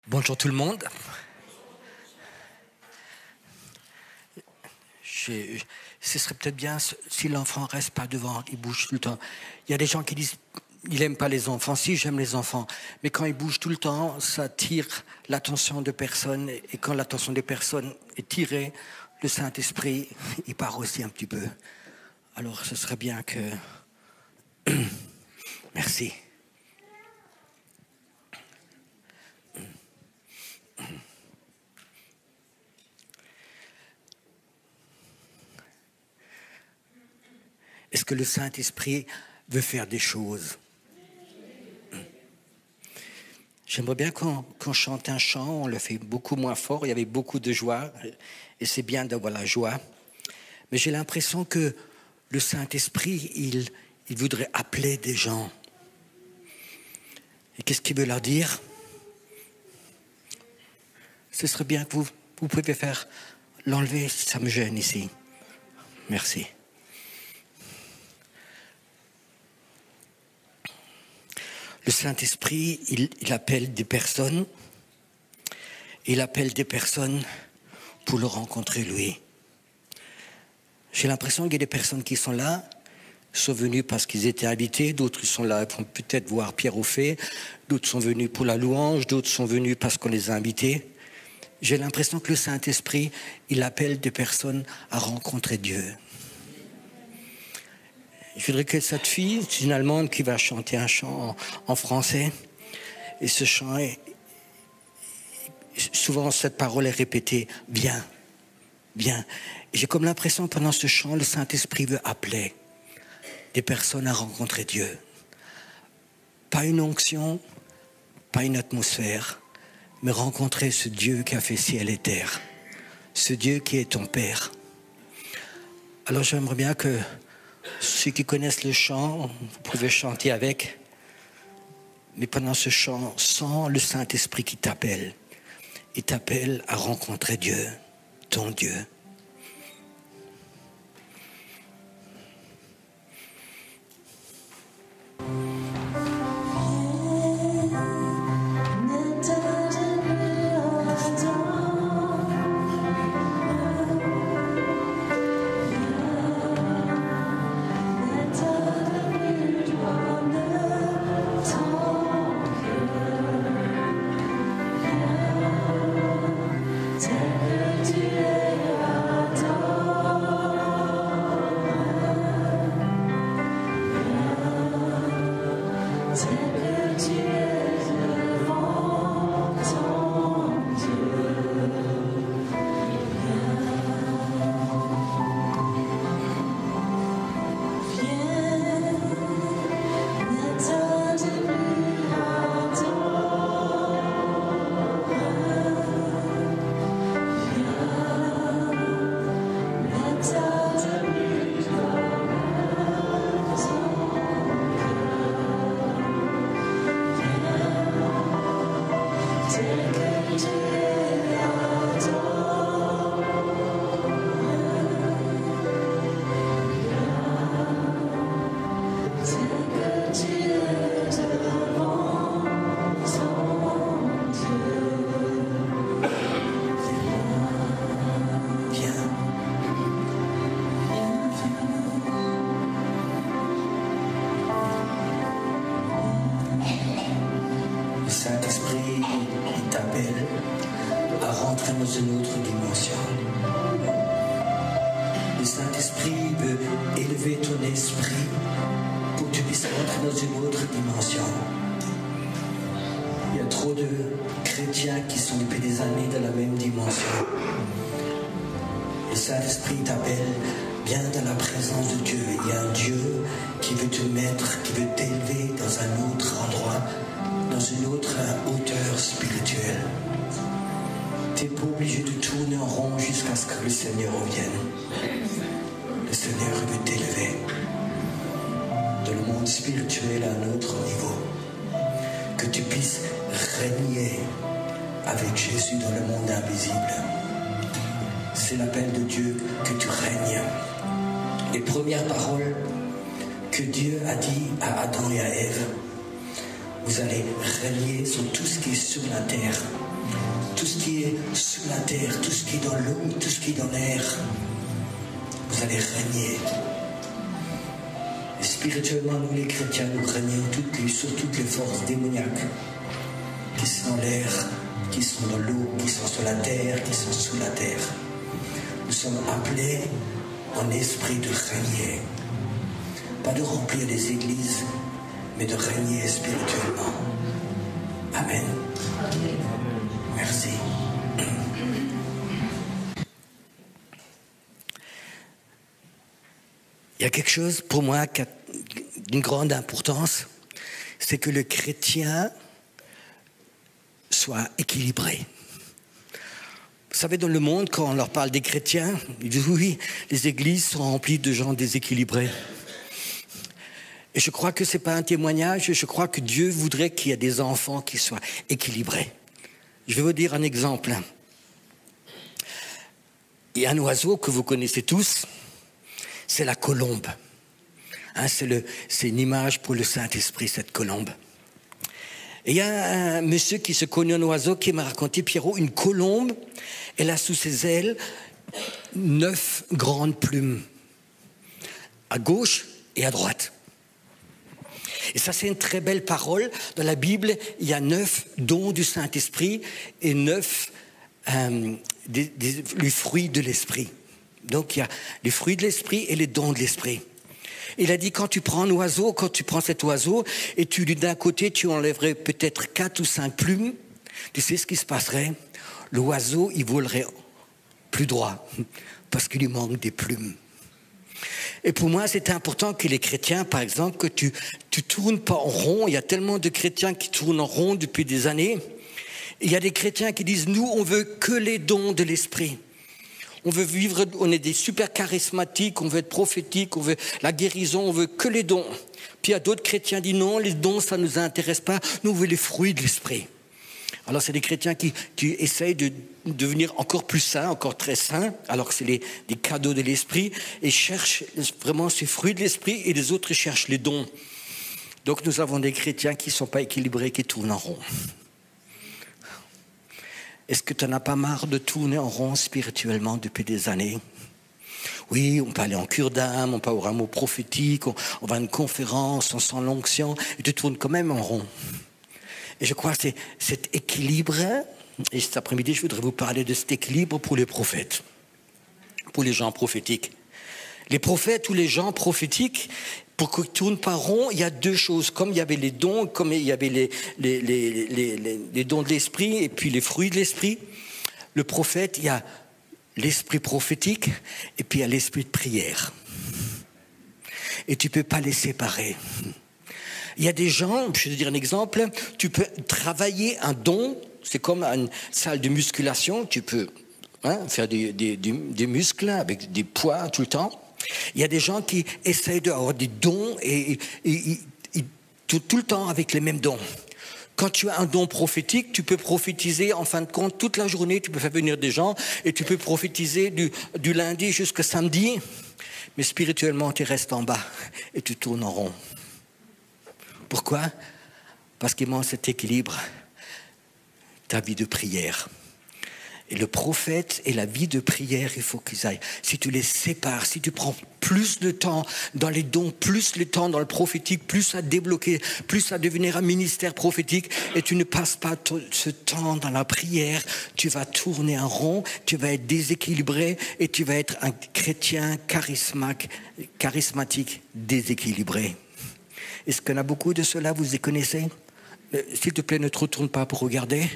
Bonjour tout le monde. Ce serait peut-être bien si l'enfant reste pas devant, il bouge tout le temps. Il y a des gens qui disent il n'aime pas les enfants. Si, j'aime les enfants. Mais quand ils bougent tout le temps, ça attire l'attention de personnes. Et quand l'attention des personnes est tirée, le Saint-Esprit, il part aussi un petit peu. Alors, ce serait bien que... Merci. Est-ce que le Saint-Esprit veut faire des choses? J'aimerais bien qu'on chante un chant, on le fait beaucoup moins fort, il y avait beaucoup de joie, et c'est bien d'avoir la joie. Mais j'ai l'impression que le Saint-Esprit, il voudrait appeler des gens. Et qu'est-ce qu'il veut leur dire? Ce serait bien que vous pouvez faire l'enlever, ça me gêne ici. Merci. Le Saint-Esprit, il appelle des personnes. Il appelle des personnes pour le rencontrer, lui. J'ai l'impression qu'il y a des personnes qui sont là, sont venues parce qu'ils étaient invités. D'autres sont là pour peut-être voir Pierre Auffet. D'autres sont venus pour la louange. D'autres sont venus parce qu'on les a invités. J'ai l'impression que le Saint-Esprit, il appelle des personnes à rencontrer Dieu. Je voudrais que cette fille, c'est une Allemande qui va chanter un chant en français. Et ce chant, souvent cette parole est répétée, viens, viens. Et j'ai comme l'impression pendant ce chant, le Saint-Esprit veut appeler des personnes à rencontrer Dieu. Pas une onction, pas une atmosphère, mais rencontrer ce Dieu qui a fait ciel et terre. Ce Dieu qui est ton Père. Alors j'aimerais bien que ceux qui connaissent le chant, vous pouvez chanter avec. Mais pendant ce chant, sens le Saint-Esprit qui t'appelle. Il t'appelle à rencontrer Dieu, ton Dieu. pas obligé de tourner en rond jusqu'à ce que le Seigneur revienne. Le Seigneur veut t'élever dans le monde spirituel à un autre niveau. Que tu puisses régner avec Jésus dans le monde invisible. C'est l'appel de Dieu que tu règnes. Les premières paroles que Dieu a dit à Adam et à Ève: vous allez régner sur tout ce qui est sur la terre. Tout ce qui est sous la terre, tout ce qui est dans l'eau, tout ce qui est dans l'air. Vous allez régner. Et spirituellement, nous les chrétiens, nous régnons sur toutes les forces démoniaques qui sont dans l'air, qui sont dans l'eau, qui sont sur la terre, qui sont sous la terre. Nous sommes appelés en esprit de régner. Pas de remplir les églises, mais de régner spirituellement. Amen. Merci. Il y a quelque chose pour moi d'une grande importance, c'est que le chrétien soit équilibré. Vous savez, dans le monde, quand on leur parle des chrétiens, ils disent oui, les églises sont remplies de gens déséquilibrés. Et je crois que ce n'est pas un témoignage, je crois que Dieu voudrait qu'il y ait des enfants qui soient équilibrés. Je vais vous dire un exemple. Il y a un oiseau que vous connaissez tous, c'est la colombe. Hein, c'est une image pour le Saint-Esprit, cette colombe. Et il y a un monsieur qui se connaît un oiseau qui m'a raconté, Pierrot, une colombe, elle a sous ses ailes 9 grandes plumes, à gauche et à droite. Et ça, c'est une très belle parole. Dans la Bible, il y a 9 dons du Saint-Esprit et 9 les fruits de l'Esprit. Donc, il y a les fruits de l'Esprit et les dons de l'Esprit. Il a dit, quand tu prends un oiseau, quand tu prends cet oiseau, et d'un côté, tu enlèverais peut-être 4 ou 5 plumes, tu sais ce qui se passerait? L'oiseau, il volerait plus droit, parce qu'il lui manque des plumes. Et pour moi, c'est important que les chrétiens, par exemple, que tu tournes pas en rond. Il y a tellement de chrétiens qui tournent en rond depuis des années. Il y a des chrétiens qui disent, nous, on veut que les dons de l'Esprit. On veut vivre, on est des super charismatiques, on veut être prophétique, on veut la guérison, on veut que les dons. Puis il y a d'autres chrétiens qui disent non, les dons, ça ne nous intéresse pas, nous on veut les fruits de l'Esprit. Alors c'est des chrétiens qui essayent de devenir encore plus saints, encore très saints, alors que c'est des cadeaux de l'Esprit, et cherchent vraiment ces fruits de l'Esprit, et les autres cherchent les dons. Donc nous avons des chrétiens qui ne sont pas équilibrés, qui tournent en rond. Est-ce que tu n'en as pas marre de tourner en rond spirituellement depuis des années? Oui, on peut aller en cure d'âme, on peut avoir un mot prophétique, on va à une conférence, on sent l'onction, et tu tournes quand même en rond. Et je crois que c'est cet équilibre, et cet après-midi, je voudrais vous parler de cet équilibre pour les prophètes, pour les gens prophétiques. Les prophètes ou les gens prophétiques, pour qu'ils ne tournent pas rond, il y a 2 choses. Comme il y avait les dons, comme il y avait les dons de l'esprit et puis les fruits de l'esprit, le prophète, il y a l'esprit prophétique et puis il y a l'esprit de prière. Et tu ne peux pas les séparer. Il y a des gens, je vais te dire un exemple, tu peux travailler un don, c'est comme une salle de musculation, tu peux faire des muscles avec des poids tout le temps. Il y a des gens qui essayent d'avoir des dons et tout le temps avec les mêmes dons. Quand tu as un don prophétique, tu peux prophétiser en fin de compte toute la journée, tu peux faire venir des gens et tu peux prophétiser du lundi jusqu'à samedi, mais spirituellement tu restes en bas et tu tournes en rond. Pourquoi? Parce qu'il manque cet équilibre, ta vie de prière. Et le prophète et la vie de prière, il faut qu'ils aillent. Si tu les sépares, si tu prends plus de temps dans les dons, plus de temps dans le prophétique, plus à débloquer, plus à devenir un ministère prophétique, et tu ne passes pas ce temps dans la prière, tu vas tourner en rond, tu vas être déséquilibré et tu vas être un chrétien charismatique déséquilibré. Est-ce qu'il y en a beaucoup de ceux-là, vous les connaissez? S'il te plaît, ne te retourne pas pour regarder.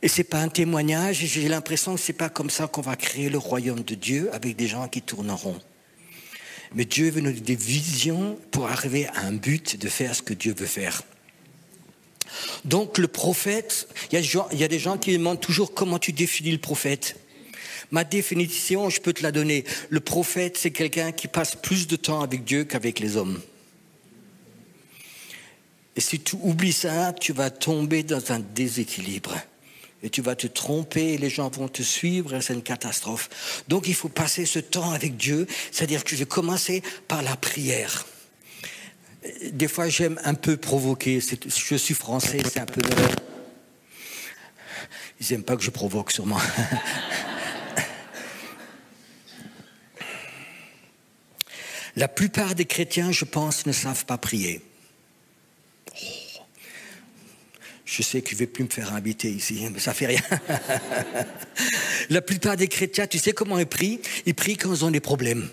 Et ce n'est pas un témoignage, et j'ai l'impression que ce n'est pas comme ça qu'on va créer le royaume de Dieu avec des gens qui tournent en rond. Mais Dieu veut nous donner des visions pour arriver à un but de faire ce que Dieu veut faire. Donc le prophète, il y a des gens qui demandent toujours comment tu définis le prophète. Ma définition, je peux te la donner. Le prophète, c'est quelqu'un qui passe plus de temps avec Dieu qu'avec les hommes. Et si tu oublies ça, tu vas tomber dans un déséquilibre. Et tu vas te tromper, les gens vont te suivre, et c'est une catastrophe. Donc il faut passer ce temps avec Dieu, c'est-à-dire que je vais commencer par la prière. Des fois, j'aime un peu provoquer. Je suis français, c'est un peu... Ils n'aiment pas que je provoque, sûrement. La plupart des chrétiens, je pense, ne savent pas prier. Je sais que je ne vais plus me faire inviter ici, mais ça ne fait rien. La plupart des chrétiens, tu sais comment ils prient? Ils prient quand ils ont des problèmes.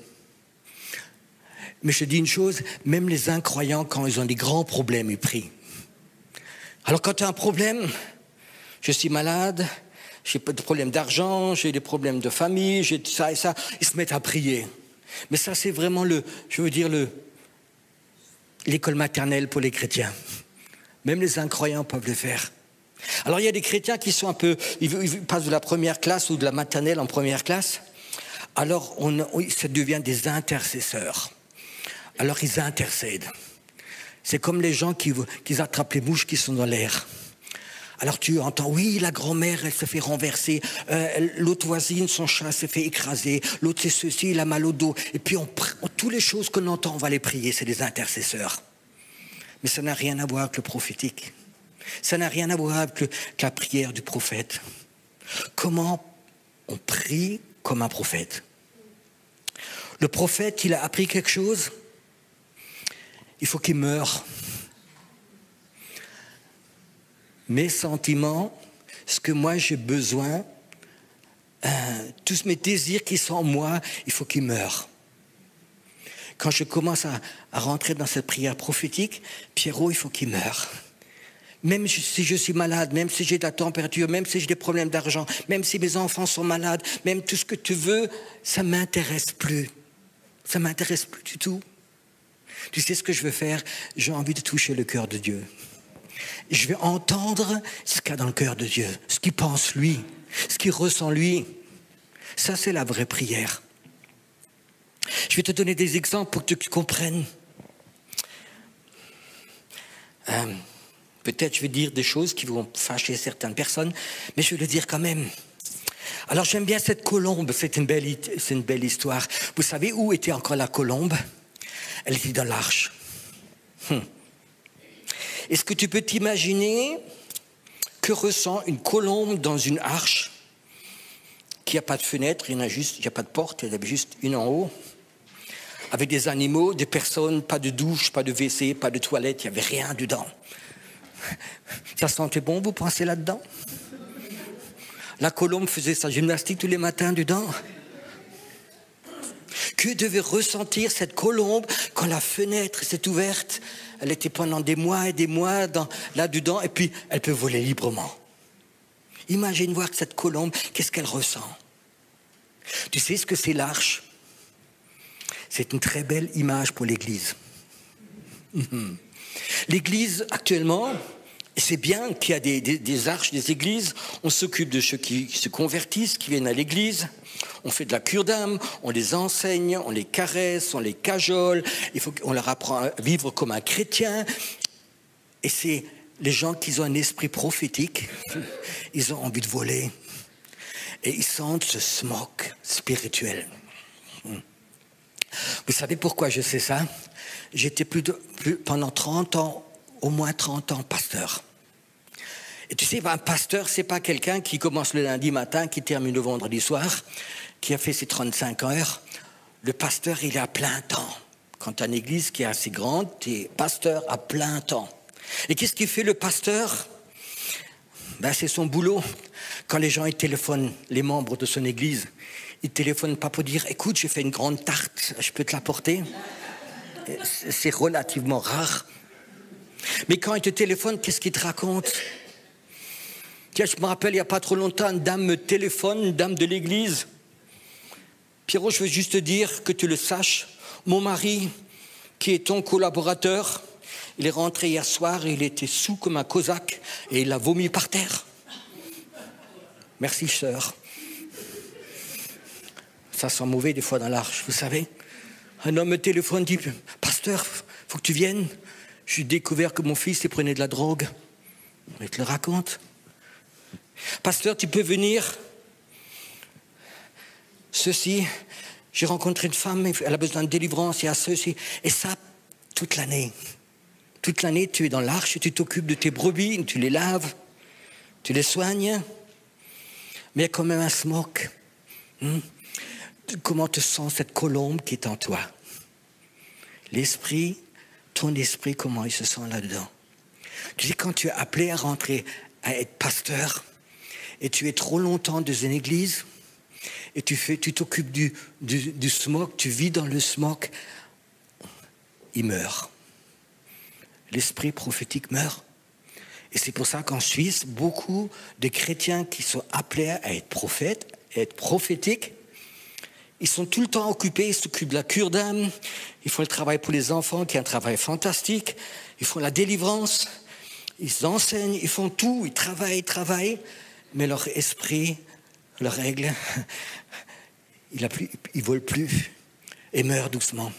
Mais je te dis une chose, même les incroyants, quand ils ont des grands problèmes, ils prient. Alors quand tu as un problème, je suis malade, j'ai pas de problème d'argent, j'ai des problèmes de famille, j'ai ça et ça, ils se mettent à prier. Mais ça, c'est vraiment l'école maternelle pour les chrétiens. Même les incroyants peuvent le faire. Alors il y a des chrétiens qui sont ils passent de la première classe ou de la maternelle en première classe. Alors ça devient des intercesseurs. Alors ils intercèdent. C'est comme les gens qui attrapent les mouches qui sont dans l'air. Alors tu entends, oui, la grand-mère, elle se fait renverser. L'autre voisine, son chat s'est fait écraser. L'autre, c'est ceci, il a mal au dos. Et puis, toutes les choses qu'on entend, on va les prier. C'est des intercesseurs. Mais ça n'a rien à voir avec le prophétique. Ça n'a rien à voir avec la prière du prophète. Comment on prie comme un prophète? Le prophète, il a appris quelque chose. Il faut qu'il meure. Mes sentiments, ce que moi j'ai besoin, tous mes désirs qui sont en moi, il faut qu'ils meurent. Quand je commence à rentrer dans cette prière prophétique, Pierrot, il faut qu'il meure. Même si je suis malade, même si j'ai de la température, même si j'ai des problèmes d'argent, même si mes enfants sont malades, même tout ce que tu veux, ça ne m'intéresse plus. Ça ne m'intéresse plus du tout. Tu sais ce que je veux faire? J'ai envie de toucher le cœur de Dieu. Je vais entendre ce qu'il y a dans le cœur de Dieu, ce qu'il pense lui, ce qu'il ressent lui. Ça, c'est la vraie prière. Je vais te donner des exemples pour que tu comprennes. Peut-être je vais dire des choses qui vont fâcher certaines personnes, mais je vais le dire quand même. Alors j'aime bien cette colombe, c'est une belle histoire. Vous savez où était encore la colombe? Elle était dans l'arche. Est-ce que tu peux t'imaginer que ressent une colombe dans une arche qui n'a pas de fenêtre, il n'y a pas de porte, il y avait juste une en haut, avec des animaux, des personnes, pas de douche, pas de WC, pas de toilette, il n'y avait rien dedans. Ça sentait bon, vous pensez là-dedans? La colombe faisait sa gymnastique tous les matins dedans. Que devait ressentir cette colombe quand la fenêtre s'est ouverte? Elle était pendant des mois et des mois là-dedans, et puis elle peut voler librement. Imagine voir cette colombe, qu'est-ce qu'elle ressent? Tu sais ce que c'est l'arche? C'est une très belle image pour l'Église. L'Église, actuellement, c'est bien qu'il y a des arches, des églises. On s'occupe de ceux qui se convertissent, qui viennent à l'Église. On fait de la cure d'âme, on les enseigne, on les caresse, on les cajole. On leur apprend à vivre comme un chrétien. Et c'est les gens qui ont un esprit prophétique, ils ont envie de voler. Et ils sentent ce smog spirituel. Vous savez pourquoi je sais ça? J'étais pendant 30 ans, au moins 30 ans, pasteur. Et tu sais, un pasteur, c'est pas quelqu'un qui commence le lundi matin, qui termine le vendredi soir, qui a fait ses 35 heures. Le pasteur, il est à plein temps. Quand tu as une église qui est assez grande, tu es pasteur à plein temps. Et qu'est-ce qu'il fait le pasteur? C'est son boulot. Quand les gens ils téléphonent, les membres de son église, ils ne téléphonent pas pour dire « Écoute, j'ai fait une grande tarte, je peux te l'apporter ?» C'est relativement rare. Mais quand ils te téléphonent, qu'est-ce qu'ils te racontent? Tiens, je me rappelle, il n'y a pas trop longtemps, une dame me téléphone, une dame de l'église. Pierrot, je veux juste te dire que tu le saches, mon mari, qui est ton collaborateur, Il est rentré hier soir et il était sous comme un cosaque et il a vomi par terre. Merci, sœur. Ça sent mauvais des fois dans l'arche, vous savez. Un homme me téléphone, dit, pasteur, faut que tu viennes. J'ai découvert que mon fils il prenait de la drogue. Il te le raconte. Pasteur, tu peux venir. Ceci, j'ai rencontré une femme, elle a besoin de délivrance, il y a ceci. Et ça, toute l'année. Toute l'année, tu es dans l'arche, tu t'occupes de tes brebis, tu les laves, tu les soignes. Mais il y a quand même un smoke. Comment te sent cette colombe qui est en toi? L'esprit, ton esprit, comment il se sent là-dedans? Tu sais, quand tu es appelé à rentrer, à être pasteur, et tu es trop longtemps dans une église, et tu t'occupes du smoke, tu vis dans le smoke, il meurt. L'esprit prophétique meurt. Et c'est pour ça qu'en Suisse, beaucoup de chrétiens qui sont appelés à être prophètes, à être prophétiques, ils sont tout le temps occupés, ils s'occupent de la cure d'âme, ils font le travail pour les enfants, qui est un travail fantastique, ils font la délivrance, ils enseignent, ils font tout, ils travaillent, mais leur esprit, leur règle, il ne vole plus et meurt doucement.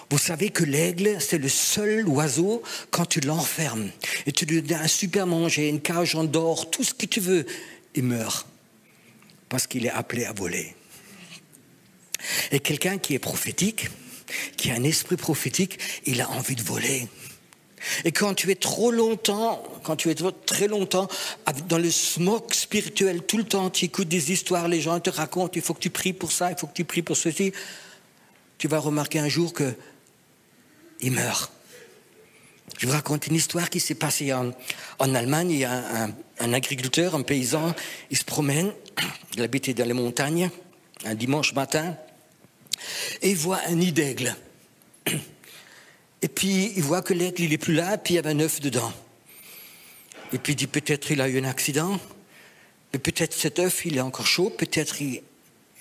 Vous savez que l'aigle, c'est le seul oiseau, quand tu l'enfermes et tu lui donnes un super manger, une cage en or, tout ce que tu veux, il meurt parce qu'il est appelé à voler. Et quelqu'un qui est prophétique, qui a un esprit prophétique, il a envie de voler. Et quand tu es très longtemps dans le smoke spirituel, tout le temps, tu écoutes des histoires, les gens te racontent, il faut que tu pries pour ça, il faut que tu pries pour ceci, tu vas remarquer un jour qu'il meurt. Je vous raconte une histoire qui s'est passée en Allemagne. Il y a un agriculteur, un paysan, il se promène, il habitait dans les montagnes, un dimanche matin, et il voit un nid d'aigle. Et puis il voit que l'aigle, il n'est plus là, puis il y avait un œuf dedans. Et puis il dit, peut-être il a eu un accident, mais peut-être cet œuf, il est encore chaud, peut-être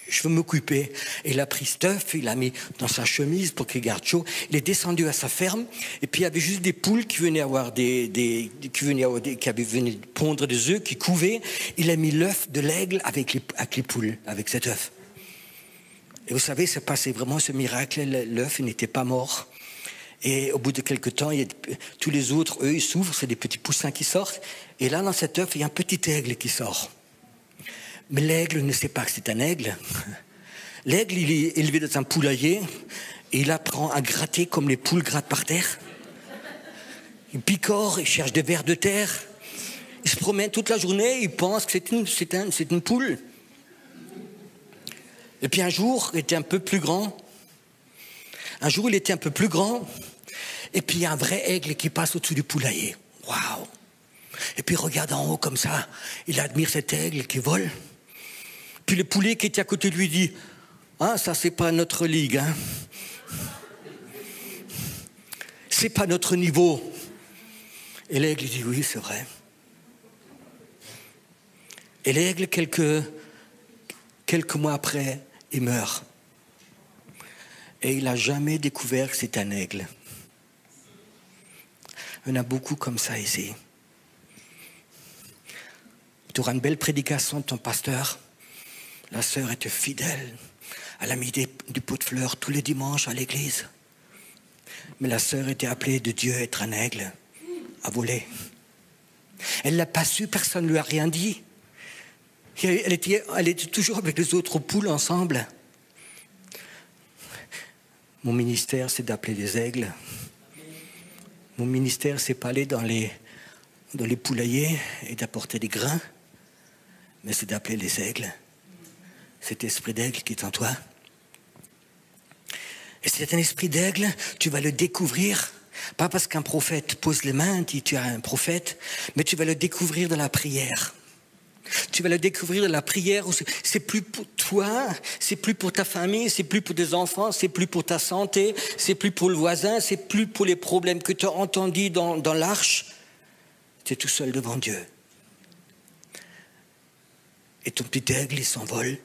je veux m'occuper. Et il a pris cet œuf, il l'a mis dans sa chemise pour qu'il garde chaud. Il est descendu à sa ferme, et puis il y avait juste des poules qui venaient qui venaient pondre des œufs, qui couvaient. Il a mis l'œuf de l'aigle avec les poules, avec cet œuf. Et vous savez, c'est passé vraiment ce miracle, l'œuf, il n'était pas mort. Et au bout de quelques temps, tous les autres, eux, ils s'ouvrent, c'est des petits poussins qui sortent. Et là, dans cet œuf, il y a un petit aigle qui sort. Mais l'aigle ne sait pas que c'est un aigle. L'aigle, il est élevé dans un poulailler et il apprend à gratter comme les poules grattent par terre. Il picore, il cherche des vers de terre. Il se promène toute la journée, il pense que c'est une poule. Et puis un jour, il était un peu plus grand. Et puis il y a un vrai aigle qui passe au-dessus du poulailler. Waouh! Et puis il regarde en haut comme ça. Il admire cet aigle qui vole. Puis le poulet qui était à côté de lui dit, ah, ça c'est pas notre ligue, hein. C'est pas notre niveau. Et l'aigle dit, oui, c'est vrai. Et l'aigle, quelques mois après, il meurt. Et il n'a jamais découvert que c'est un aigle. Il y en a beaucoup comme ça ici. Tu auras une belle prédication de ton pasteur. La sœur était fidèle. Elle a mis du pot de fleurs tous les dimanches à l'église. Mais la sœur était appelée de Dieu à être un aigle, à voler. Elle ne l'a pas su, personne ne lui a rien dit. Elle était toujours avec les autres poules ensemble. Mon ministère, c'est d'appeler des aigles. Mon ministère, c'est pas aller dans les poulaillers et d'apporter des grains, mais c'est d'appeler les aigles. Cet esprit d'aigle qui est en toi. Et c'est un esprit d'aigle, tu vas le découvrir, pas parce qu'un prophète pose les mains, dit tu as un prophète, mais tu vas le découvrir dans la prière. Tu vas le découvrir dans la prière. C'est plus pour toi, c'est plus pour ta famille, c'est plus pour tes enfants, c'est plus pour ta santé, c'est plus pour le voisin, c'est plus pour les problèmes que tu as entendus dans l'arche. Tu es tout seul devant Dieu. Et ton petit aigle, il s'envole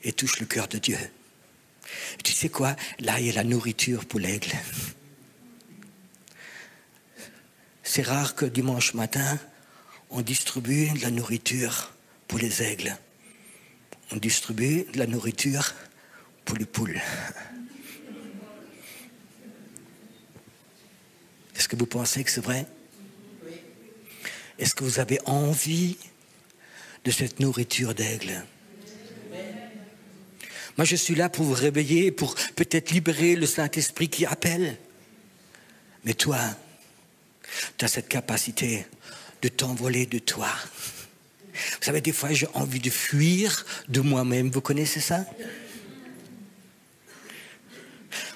et touche le cœur de Dieu. Et tu sais quoi? Là, il y a la nourriture pour l'aigle. c'est rare que dimanche matin, on distribue de la nourriture pour les aigles. On distribue de la nourriture pour les poules. Est-ce que vous pensez que c'est vrai? Oui. Est-ce que vous avez envie de cette nourriture d'aigle? Oui. Moi, je suis là pour vous réveiller, pour peut-être libérer le Saint-Esprit qui appelle. Mais toi, tu as cette capacité de t'envoler de toi. Vous savez, des fois, j'ai envie de fuir de moi-même. Vous connaissez ça?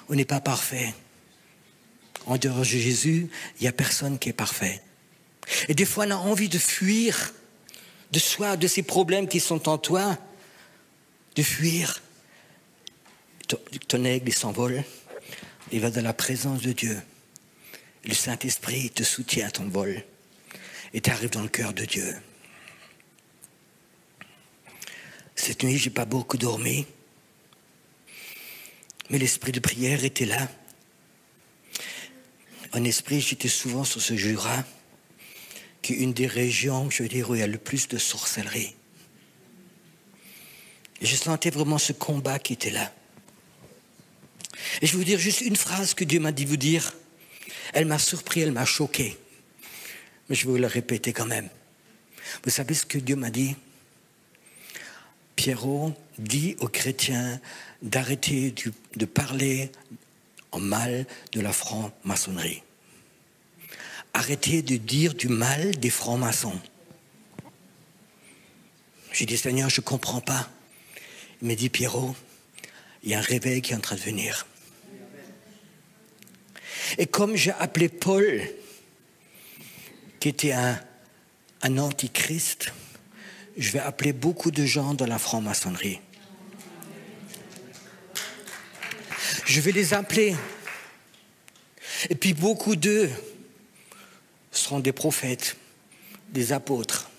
On n'est pas parfait. En dehors de Jésus, il n'y a personne qui est parfait. Et des fois, on a envie de fuir de soi, de ces problèmes qui sont en toi, de fuir. Ton aigle, il s'envole, il va dans la présence de Dieu. Le Saint-Esprit te soutient à ton vol et tu arrives dans le cœur de Dieu. Cette nuit, je n'ai pas beaucoup dormi, mais l'esprit de prière était là. En esprit, j'étais souvent sur ce Jura, qui est une des régions, je veux dire, où il y a le plus de sorcellerie. Et je sentais vraiment ce combat qui était là. Et je vais vous dire juste une phrase que Dieu m'a dit vous dire. Elle m'a surpris, elle m'a choqué. Mais je vais vous la répéter quand même. Vous savez ce que Dieu m'a dit? Pierrot dit aux chrétiens d'arrêter de parler en mal de la franc-maçonnerie. Arrêtez de dire du mal des francs-maçons. J'ai dit, Seigneur, je ne comprends pas. Il m'a dit, Pierrot, il y a un réveil qui est en train de venir. Et comme j'ai appelé Paul, qui était un antichrist, je vais appeler beaucoup de gens dans la franc-maçonnerie. Je vais les appeler. Et puis beaucoup d'eux seront des prophètes, des apôtres,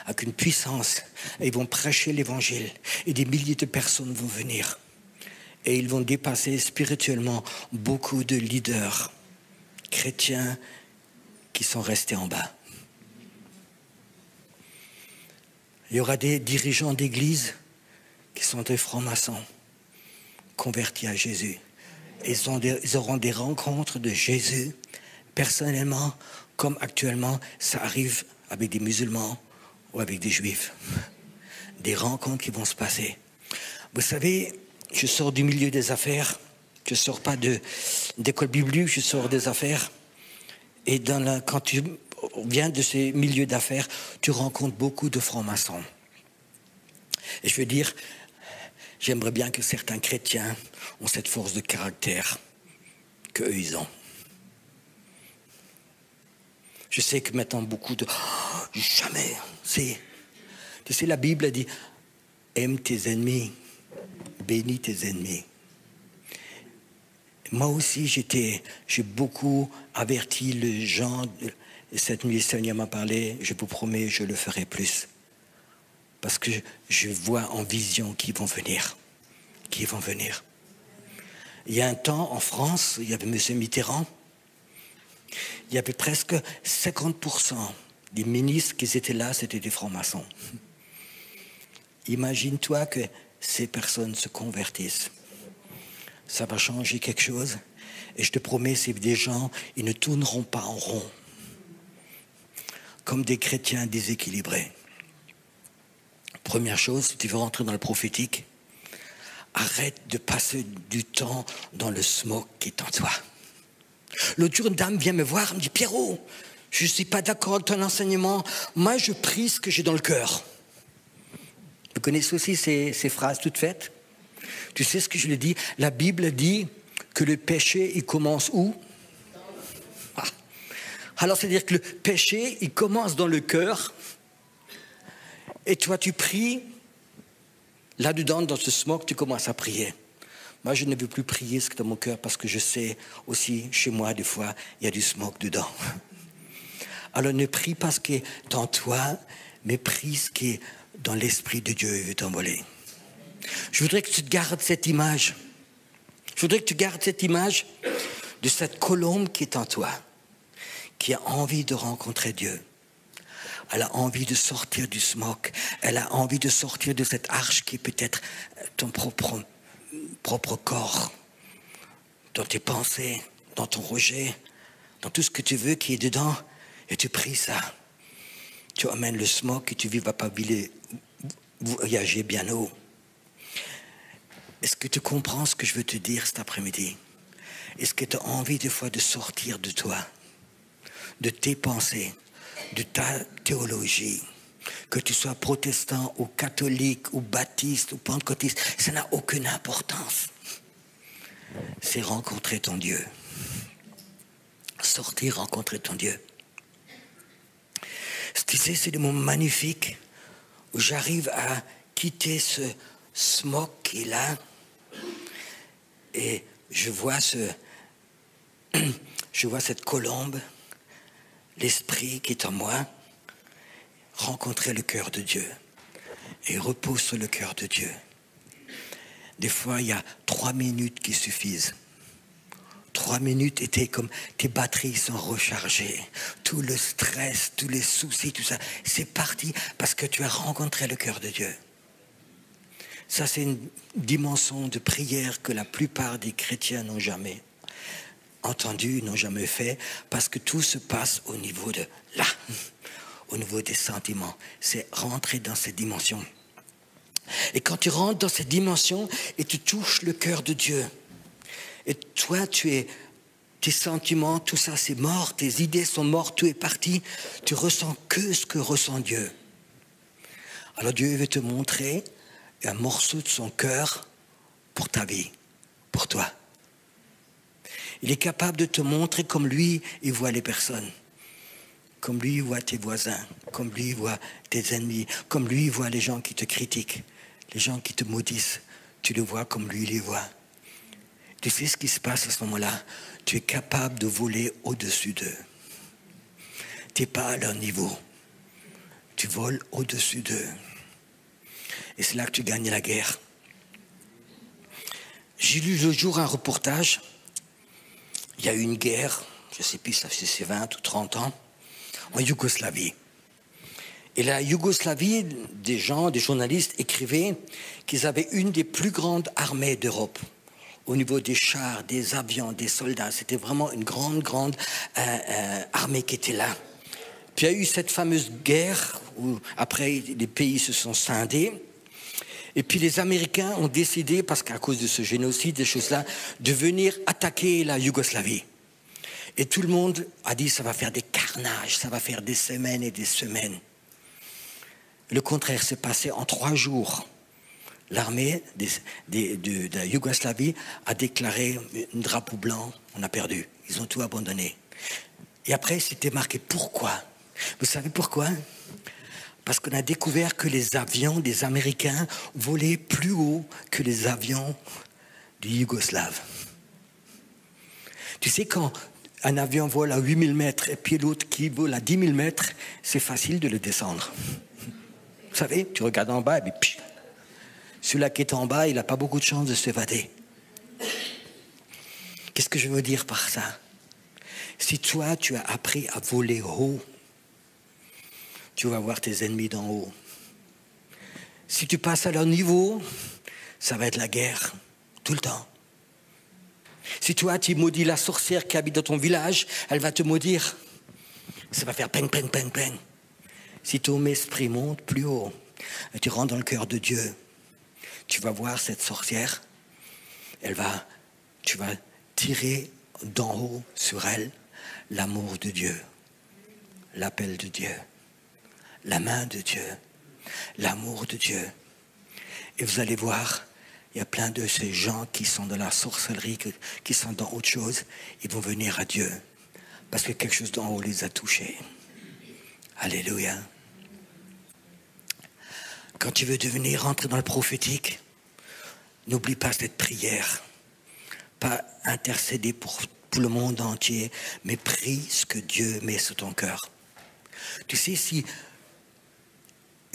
avec une puissance. Et ils vont prêcher l'évangile. Et des milliers de personnes vont venir. Et ils vont dépasser spirituellement beaucoup de leaders chrétiens qui sont restés en bas. Il y aura des dirigeants d'église qui sont des francs-maçons, convertis à Jésus. Ils auront des rencontres de Jésus, personnellement, comme actuellement, ça arrive avec des musulmans ou avec des juifs. Des rencontres qui vont se passer. Vous savez, je sors du milieu des affaires. Je ne sors pas d'école biblique, je sors des affaires. Et quand tu viens de ces milieux d'affaires, tu rencontres beaucoup de francs-maçons. Et je veux dire, j'aimerais bien que certains chrétiens ont cette force de caractère qu'eux, ils ont. Je sais que maintenant, beaucoup de... Oh, jamais. Tu sais, la Bible a dit, aime tes ennemis, bénis tes ennemis. Moi aussi, j'ai beaucoup averti les gens. Cette nuit, le Seigneur m'a parlé, je vous promets, je le ferai plus. Parce que je vois en vision qui vont venir. Qui vont venir. Il y a un temps, en France, il y avait M. Mitterrand. Il y avait presque 50% des ministres qui étaient là, c'était des francs-maçons. Imagine-toi que ces personnes se convertissent. Ça va changer quelque chose. Et je te promets, c'est des gens, ils ne tourneront pas en rond. Comme des chrétiens déséquilibrés. Première chose, si tu veux rentrer dans le prophétique, arrête de passer du temps dans le smoke qui est en toi. L'autre jour, une dame vient me voir, elle me dit, Pierrot, je ne suis pas d'accord avec ton enseignement. Moi, je prie ce que j'ai dans le cœur. Vous connaissez aussi ces phrases toutes faites? Tu sais ce que je lui dis? La Bible dit que le péché, il commence où? Ah. Alors, c'est-à-dire que le péché, il commence dans le cœur. Et toi, tu pries. Là-dedans, dans ce smoke, tu commences à prier. Moi, je ne veux plus prier ce qui est dans mon cœur parce que je sais aussi, chez moi, des fois, il y a du smoke dedans. Alors, ne prie pas ce qui est en toi, mais prie ce qui est dans l'Esprit de Dieu et veut t'envoler. Je voudrais que tu te gardes cette image. Je voudrais que tu gardes cette image de cette colombe qui est en toi, qui a envie de rencontrer Dieu. Elle a envie de sortir du smog. Elle a envie de sortir de cette arche qui est peut-être ton propre corps, dans tes pensées, dans ton rejet, dans tout ce que tu veux qui est dedans. Et tu pries ça. Tu amènes le smog et tu ne vas pas voyager bien haut. Est-ce que tu comprends ce que je veux te dire cet après-midi? Est-ce que tu as envie des fois de sortir de toi, de tes pensées, de ta théologie, que tu sois protestant ou catholique ou baptiste ou pentecôtiste, ça n'a aucune importance. C'est rencontrer ton Dieu. Sortir, rencontrer ton Dieu. Tu sais, c'est des moments magnifiques où j'arrive à quitter ce smog qui est là et je vois cette colombe, l'esprit qui est en moi, rencontrer le cœur de Dieu et repose sur le cœur de Dieu. Des fois, il y a 3 minutes qui suffisent. 3 minutes et tes batteries sont rechargées. Tout le stress, tous les soucis, tout ça, c'est parti parce que tu as rencontré le cœur de Dieu. Ça, c'est une dimension de prière que la plupart des chrétiens n'ont jamais entendu, n'ont jamais fait, parce que tout se passe au niveau de là, au niveau des sentiments. C'est rentrer dans cette dimension. Et quand tu rentres dans cette dimension et tu touches le cœur de Dieu, et toi, tes sentiments, tout ça, c'est mort, tes idées sont mortes, tout est parti. Tu ressens que ce que ressent Dieu. Alors Dieu veut te montrer un morceau de son cœur pour ta vie, pour toi. Il est capable de te montrer comme lui, il voit les personnes. Comme lui, il voit tes voisins. Comme lui, il voit tes ennemis. Comme lui, il voit les gens qui te critiquent. Les gens qui te maudissent. Tu les vois comme lui les voit. Tu sais ce qui se passe à ce moment-là? Tu es capable de voler au-dessus d'eux. Tu n'es pas à leur niveau. Tu voles au-dessus d'eux. Et c'est là que tu gagnes la guerre. J'ai lu le jour un reportage. Il y a eu une guerre, je ne sais plus si c'est 20 ou 30 ans, en Yougoslavie. Et la Yougoslavie, des journalistes écrivaient qu'ils avaient une des plus grandes armées d'Europe. Au niveau des chars, des avions, des soldats. C'était vraiment une grande armée qui était là. Puis il y a eu cette fameuse guerre où après les pays se sont scindés. Et puis les Américains ont décidé, parce qu'à cause de ce génocide, des choses-là, de venir attaquer la Yougoslavie. Et tout le monde a dit ça va faire des carnages, ça va faire des semaines et des semaines. Le contraire s'est passé en 3 jours. L'armée de la Yougoslavie a déclaré un drapeau blanc, on a perdu. Ils ont tout abandonné. Et après, c'était marqué pourquoi. Vous savez pourquoi? Parce qu'on a découvert que les avions des Américains volaient plus haut que les avions des Yougoslaves. Tu sais, quand un avion vole à 8000 mètres et puis l'autre qui vole à 10 000 mètres, c'est facile de le descendre. Vous savez, tu regardes en bas et puis celui-là qui est en bas, il n'a pas beaucoup de chance de s'évader. Qu'est-ce que je veux dire par ça? Si toi, tu as appris à voler haut, tu vas voir tes ennemis d'en haut. Si tu passes à leur niveau, ça va être la guerre, tout le temps. Si toi, tu maudis la sorcière qui habite dans ton village, elle va te maudire. Ça va faire peng, peng, peng, peng. Si ton esprit monte plus haut, et tu rentres dans le cœur de Dieu, tu vas voir cette sorcière, tu vas tirer d'en haut sur elle l'amour de Dieu, l'appel de Dieu, la main de Dieu, l'amour de Dieu. Et vous allez voir, il y a plein de ces gens qui sont dans la sorcellerie, qui sont dans autre chose, ils vont venir à Dieu, parce que quelque chose d'en haut les a touchés. Alléluia. Quand tu veux rentrer dans le prophétique, n'oublie pas cette prière. Pas intercéder pour le monde entier, mais prie ce que Dieu met sur ton cœur. Tu sais, si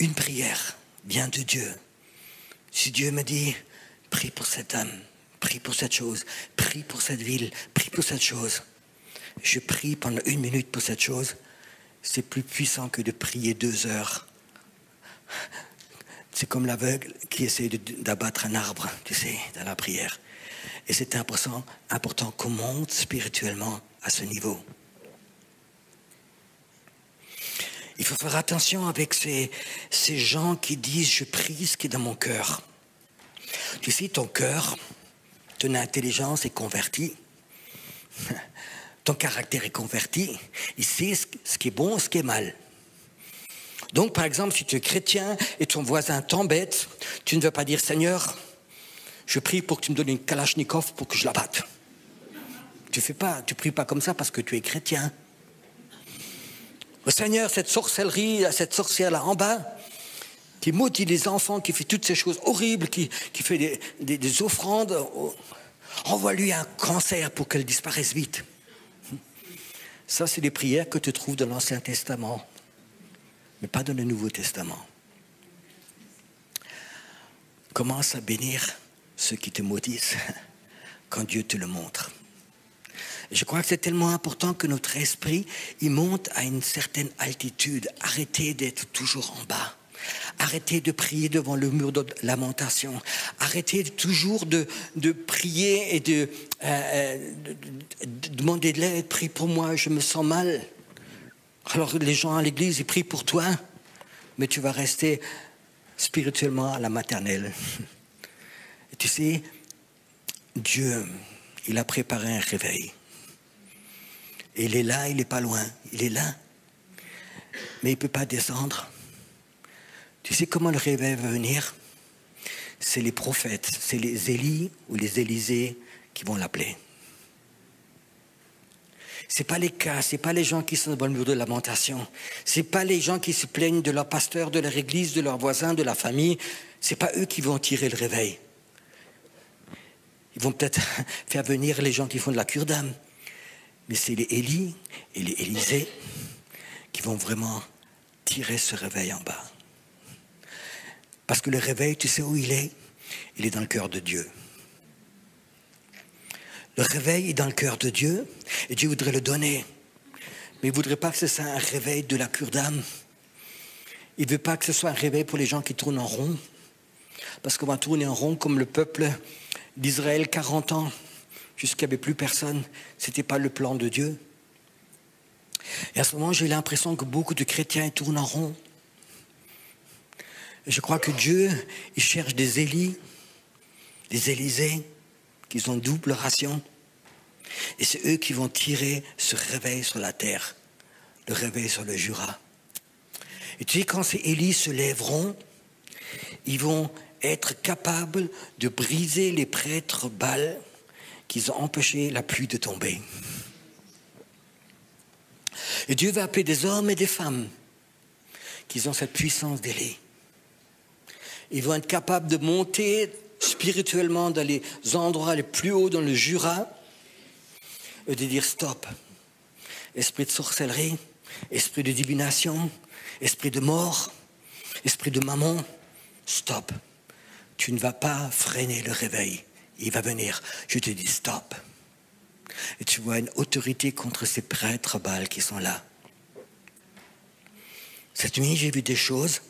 une prière vient de Dieu, si Dieu me dit, prie pour cette âme, prie pour cette chose, prie pour cette ville, prie pour cette chose, je prie pendant 1 minute pour cette chose, c'est plus puissant que de prier 2 heures. C'est comme l'aveugle qui essaie d'abattre un arbre, tu sais, dans la prière. Et c'est important qu'on monte spirituellement à ce niveau. Il faut faire attention avec ces gens qui disent « je prie ce qui est dans mon cœur ». Tu sais, ton cœur, ton intelligence est convertie. Ton caractère est converti. Il sait ce qui est bon, ce qui est mal. Donc, par exemple, si tu es chrétien et ton voisin t'embête, tu ne veux pas dire « Seigneur, je prie pour que tu me donnes une Kalachnikov pour que je la batte ». Tu pries pas comme ça parce que tu es chrétien. « Seigneur, cette sorcellerie, cette sorcière-là en bas, qui maudit les enfants, qui fait toutes ces choses horribles, qui fait des offrandes, envoie-lui un cancer pour qu'elle disparaisse vite. » Ça, c'est des prières que tu trouves dans l'Ancien Testament, mais pas dans le Nouveau Testament. Commence à bénir ceux qui te maudissent quand Dieu te le montre. Et je crois que c'est tellement important que notre esprit, il monte à une certaine altitude. Arrêtez d'être toujours en bas. Arrêtez de prier devant le mur de lamentation. Arrêtez toujours de prier et de demander de l'aide. Prie pour moi, je me sens mal. Alors les gens à l'église, ils prient pour toi, mais tu vas rester spirituellement à la maternelle. Et tu sais, Dieu, il a préparé un réveil. Et il est là, il n'est pas loin. Il est là, mais il ne peut pas descendre. Tu sais comment le réveil va venir? C'est les prophètes, c'est les Élie ou les Élisée qui vont l'appeler. Ce n'est pas les cas, ce n'est pas les gens qui sont dans le mur de lamentation. Ce n'est pas les gens qui se plaignent de leur pasteur, de leur église, de leurs voisins, de la famille. Ce n'est pas eux qui vont tirer le réveil. Ils vont peut-être faire venir les gens qui font de la cure d'âme. Mais c'est les Élie et les Élisée qui vont vraiment tirer ce réveil en bas. Parce que le réveil, tu sais où il est? Il est dans le cœur de Dieu. Le réveil est dans le cœur de Dieu et Dieu voudrait le donner. Mais il ne voudrait pas que ce soit un réveil de la cure d'âme. Il ne veut pas que ce soit un réveil pour les gens qui tournent en rond. Parce qu'on va tourner en rond comme le peuple d'Israël 40 ans, jusqu'à ce qu'il n'y avait plus personne. Ce n'était pas le plan de Dieu. Et à ce moment, j'ai l'impression que beaucoup de chrétiens tournent en rond. Et je crois que Dieu, il cherche des Élie, des Élisées, qui ont double ration. Et c'est eux qui vont tirer ce réveil sur la terre, le réveil sur le Jura. Et tu sais, quand ces Élis se lèveront, ils vont être capables de briser les prêtres Baal qui ont empêché la pluie de tomber. Et Dieu va appeler des hommes et des femmes qui ont cette puissance d'Élie. Ils vont être capables de monter spirituellement dans les endroits les plus hauts dans le Jura et de dire stop. Esprit de sorcellerie, esprit de divination, esprit de mort, esprit de mammon, stop. Tu ne vas pas freiner le réveil. Il va venir. Je te dis stop. Et tu vois une autorité contre ces prêtres Baal qui sont là. Cette nuit, j'ai vu des choses.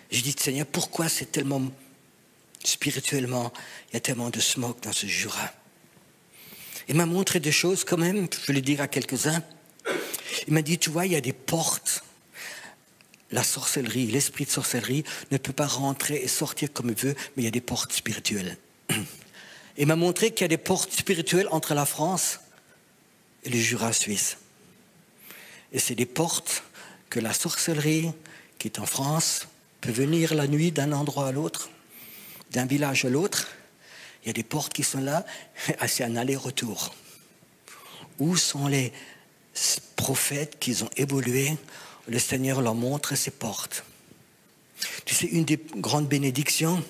J'ai dit, Seigneur, pourquoi c'est tellement spirituellement, il y a tellement de smoke dans ce Jura. Il m'a montré des choses quand même, je vais le dire à quelques-uns. Il m'a dit, tu vois, il y a des portes. La sorcellerie, l'esprit de sorcellerie ne peut pas rentrer et sortir comme il veut, mais il y a des portes spirituelles. Il m'a montré qu'il y a des portes spirituelles entre la France et le Jura suisse. Et c'est des portes que la sorcellerie qui est en France peut venir la nuit d'un endroit à l'autre, d'un village à l'autre. Il y a des portes qui sont là, c'est un aller-retour. Où sont les prophètes qui ont évolué? Le Seigneur leur montre ces portes. Tu sais, une des grandes bénédictions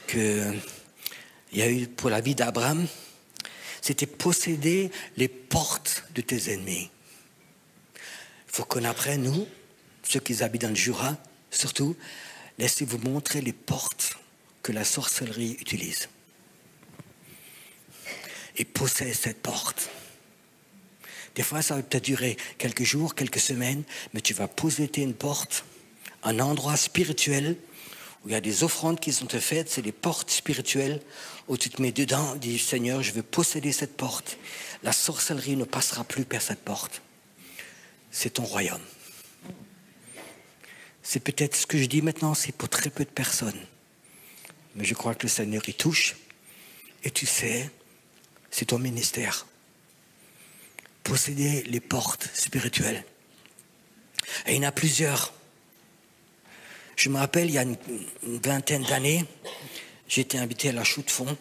qu'il y a eu pour la vie d'Abraham, c'était posséder les portes de tes ennemis. Il faut qu'on apprenne, nous, ceux qui habitent dans le Jura, surtout, laissez-vous montrer les portes que la sorcellerie utilise. Et possède cette porte. Des fois, ça va peut-être durer quelques jours, quelques semaines, mais tu vas posséder une porte, un endroit spirituel où il y a des offrandes qui sont te faites, c'est des portes spirituelles où tu te mets dedans, dis Seigneur, je veux posséder cette porte. La sorcellerie ne passera plus par cette porte. C'est ton royaume. C'est peut-être ce que je dis maintenant, c'est pour très peu de personnes. Mais je crois que le Seigneur y touche. Et tu sais, c'est ton ministère. Posséder les portes spirituelles. Et il y en a plusieurs. Je me rappelle, il y a une vingtaine d'années, j'étais invité à la Chaux de Fonds.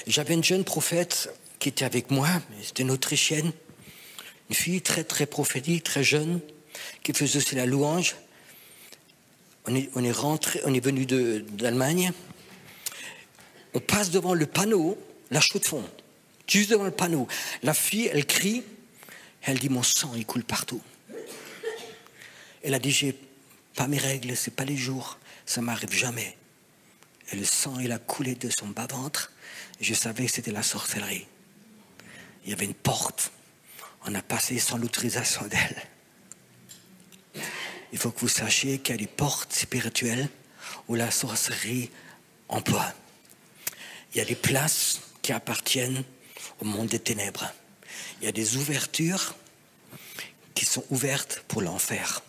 J'avais une jeune prophète qui était avec moi, c'était une Autrichienne, une fille très très prophétique, très jeune, qui faisait aussi la louange. On est venu d'Allemagne. On passe devant le panneau, la Chaux de Fonds, juste devant le panneau. La fille, elle crie, elle dit, mon sang, il coule partout. Elle a dit, j'ai pas mes règles, c'est pas les jours, ça m'arrive jamais. Et le sang, il a coulé de son bas-ventre. Et je savais que c'était la sorcellerie. Il y avait une porte. On a passé sans l'autorisation d'elle. Il faut que vous sachiez qu'il y a des portes spirituelles où la sorcellerie emploie. Il y a des places qui appartiennent au monde des ténèbres. Il y a des ouvertures qui sont ouvertes pour l'enfer.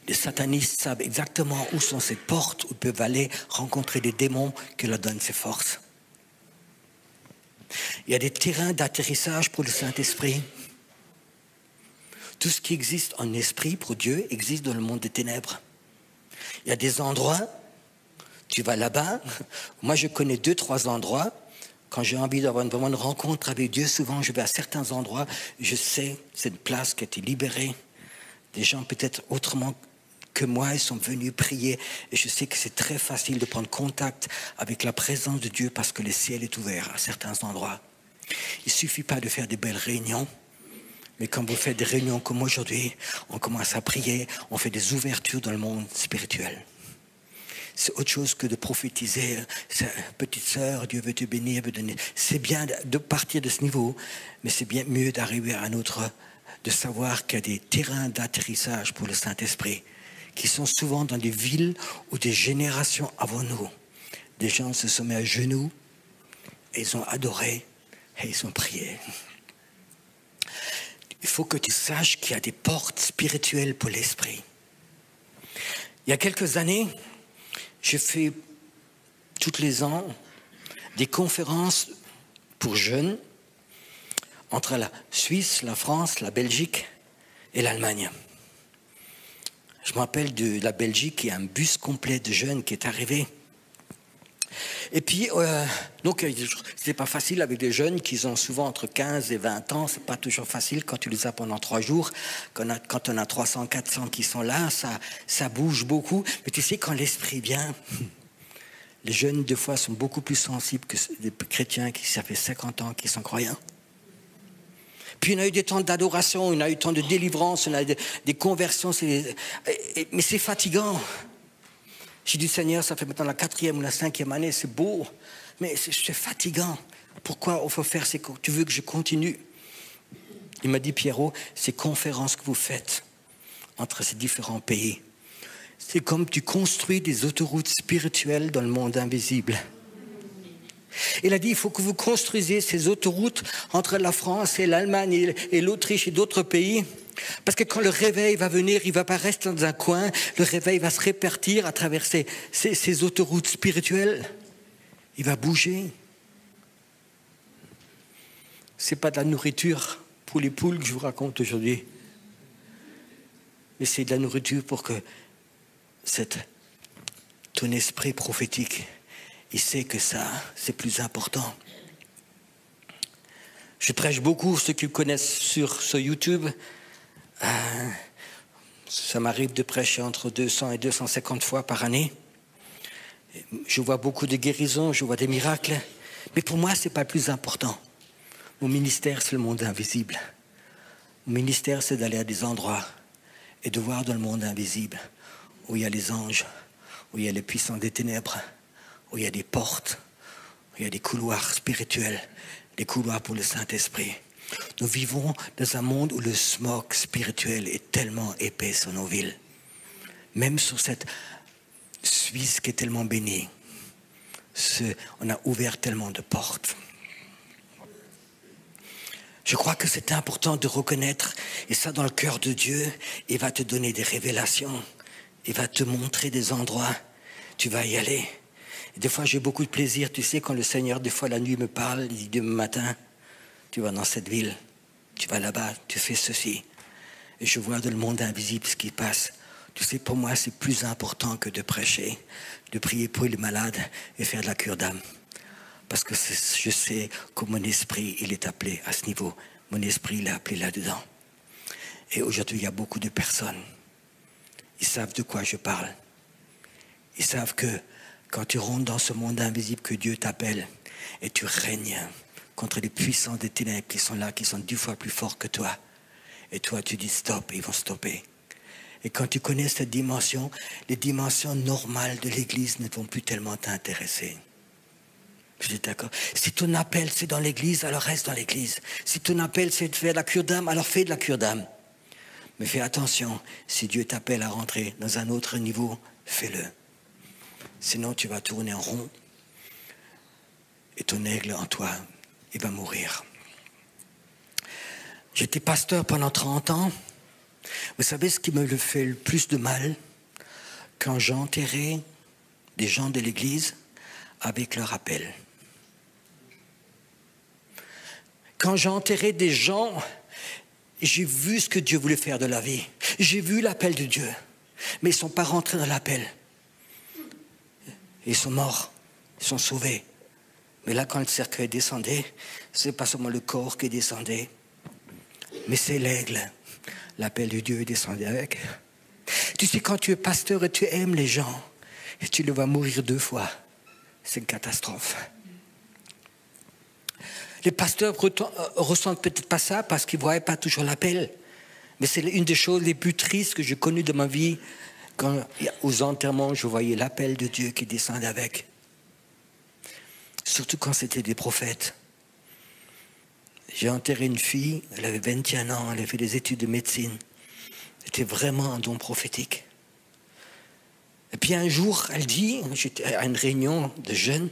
Les satanistes savent exactement où sont ces portes où ils peuvent aller rencontrer des démons qui leur donnent ses forces. Il y a des terrains d'atterrissage pour le Saint-Esprit. Tout ce qui existe en esprit pour Dieu existe dans le monde des ténèbres. Il y a des endroits, tu vas là-bas. Moi, je connais 2-3 endroits. Quand j'ai envie d'avoir vraiment une rencontre avec Dieu, souvent je vais à certains endroits. Je sais, c'est une place qui a été libérée. Des gens peut-être autrement que moi, ils sont venus prier. Et je sais que c'est très facile de prendre contact avec la présence de Dieu parce que le ciel est ouvert à certains endroits. Il ne suffit pas de faire des belles réunions. Mais quand vous faites des réunions comme aujourd'hui, on commence à prier, on fait des ouvertures dans le monde spirituel. C'est autre chose que de prophétiser. Petite sœur, Dieu veut te bénir, veut donner. C'est bien de partir de ce niveau, mais c'est bien mieux d'arriver à un autre, de savoir qu'il y a des terrains d'atterrissage pour le Saint-Esprit qui sont souvent dans des villes où des générations avant nous, des gens se sont mis à genoux et ils ont adoré et ils ont prié. Il faut que tu saches qu'il y a des portes spirituelles pour l'esprit. Il y a quelques années, j'ai fait tous les ans des conférences pour jeunes entre la Suisse, la France, la Belgique et l'Allemagne. Je me rappelle de la Belgique, il y a un bus complet de jeunes qui est arrivé. Et puis, donc, c'est pas facile avec des jeunes qui ont souvent entre 15 et 20 ans. C'est pas toujours facile quand tu les as pendant 3 jours. Quand on a 300, 400 qui sont là, ça bouge beaucoup. Mais tu sais, quand l'esprit vient, les jeunes, des fois, sont beaucoup plus sensibles que des chrétiens qui, ça fait 50 ans, qui sont croyants. Puis on a eu des temps d'adoration, on a eu des temps de délivrance, on a eu des conversions. Mais c'est fatigant. J'ai dit, Seigneur, ça fait maintenant la 4e ou la 5e année, c'est beau, mais c'est fatigant. Pourquoi il faut faire ces... Tu veux que je continue? Il m'a dit, Pierrot, ces conférences que vous faites entre ces différents pays, c'est comme tu construis des autoroutes spirituelles dans le monde invisible. Il a dit, il faut que vous construisiez ces autoroutes entre la France et l'Allemagne et l'Autriche et d'autres pays. Parce que quand le réveil va venir, il ne va pas rester dans un coin. Le réveil va se répartir à travers ces autoroutes spirituelles. Il va bouger. Ce n'est pas de la nourriture pour les poules que je vous raconte aujourd'hui. Mais c'est de la nourriture pour que ton esprit prophétique, il sait que ça, c'est plus important. Je prêche beaucoup, ceux qui me connaissent sur YouTube. Ça m'arrive de prêcher entre 200 et 250 fois par année. Je vois beaucoup de guérisons, je vois des miracles. Mais pour moi, ce n'est pas le plus important. Mon ministère, c'est le monde invisible. Mon ministère, c'est d'aller à des endroits et de voir dans le monde invisible où il y a les anges, où il y a les puissants des ténèbres, où il y a des portes, où il y a des couloirs spirituels, les couloirs pour le Saint-Esprit. Nous vivons dans un monde où le smog spirituel est tellement épais sur nos villes. Même sur cette Suisse qui est tellement bénie, on a ouvert tellement de portes. Je crois que c'est important de reconnaître, et ça dans le cœur de Dieu, il va te donner des révélations, il va te montrer des endroits, tu vas y aller. Et des fois j'ai beaucoup de plaisir, tu sais, quand le Seigneur, des fois la nuit me parle, il dit demain matin, tu vas dans cette ville, tu vas là-bas, tu fais ceci. Et je vois dans le monde invisible ce qui passe. Tu sais, pour moi, c'est plus important que de prêcher, de prier pour les malades et faire de la cure d'âme. Parce que je sais que mon esprit, il est appelé à ce niveau. Mon esprit, il est appelé là-dedans. Et aujourd'hui, il y a beaucoup de personnes. Ils savent de quoi je parle. Ils savent que quand tu rentres dans ce monde invisible, que Dieu t'appelle et tu règnes contre les puissants des ténèbres qui sont là, qui sont 10 fois plus forts que toi. Et toi, tu dis stop, et ils vont stopper. Et quand tu connais cette dimension, les dimensions normales de l'Église ne vont plus tellement t'intéresser. Je dis d'accord. Si ton appel c'est dans l'église, alors reste dans l'église. Si ton appel c'est de faire de la cure d'âme, alors fais de la cure d'âme. Mais fais attention, si Dieu t'appelle à rentrer dans un autre niveau, fais-le. Sinon tu vas tourner en rond et ton aigle en toi, il va mourir. J'étais pasteur pendant 30 ans. Vous savez ce qui me fait le plus de mal? Quand j'enterrais des gens de l'église avec leur appel. Quand j'ai enterré des gens, j'ai vu ce que Dieu voulait faire de la vie. J'ai vu l'appel de Dieu. Mais ils ne sont pas rentrés dans l'appel. Ils sont morts. Ils sont sauvés. Mais là, quand le cercueil descendait, ce n'est pas seulement le corps qui descendait, mais c'est l'aigle. L'appel de Dieu descendait avec. Tu sais, quand tu es pasteur et tu aimes les gens, et tu les vois mourir 2 fois, c'est une catastrophe. Les pasteurs ressentent peut-être pas ça parce qu'ils ne voyaient pas toujours l'appel. Mais c'est une des choses les plus tristes que j'ai connues de ma vie. Quand aux enterrements, je voyais l'appel de Dieu qui descendait avec. Surtout quand c'était des prophètes. J'ai enterré une fille, elle avait 21 ans, elle avait fait des études de médecine. C'était vraiment un don prophétique. Et puis un jour, elle dit, j'étais à une réunion de jeunes,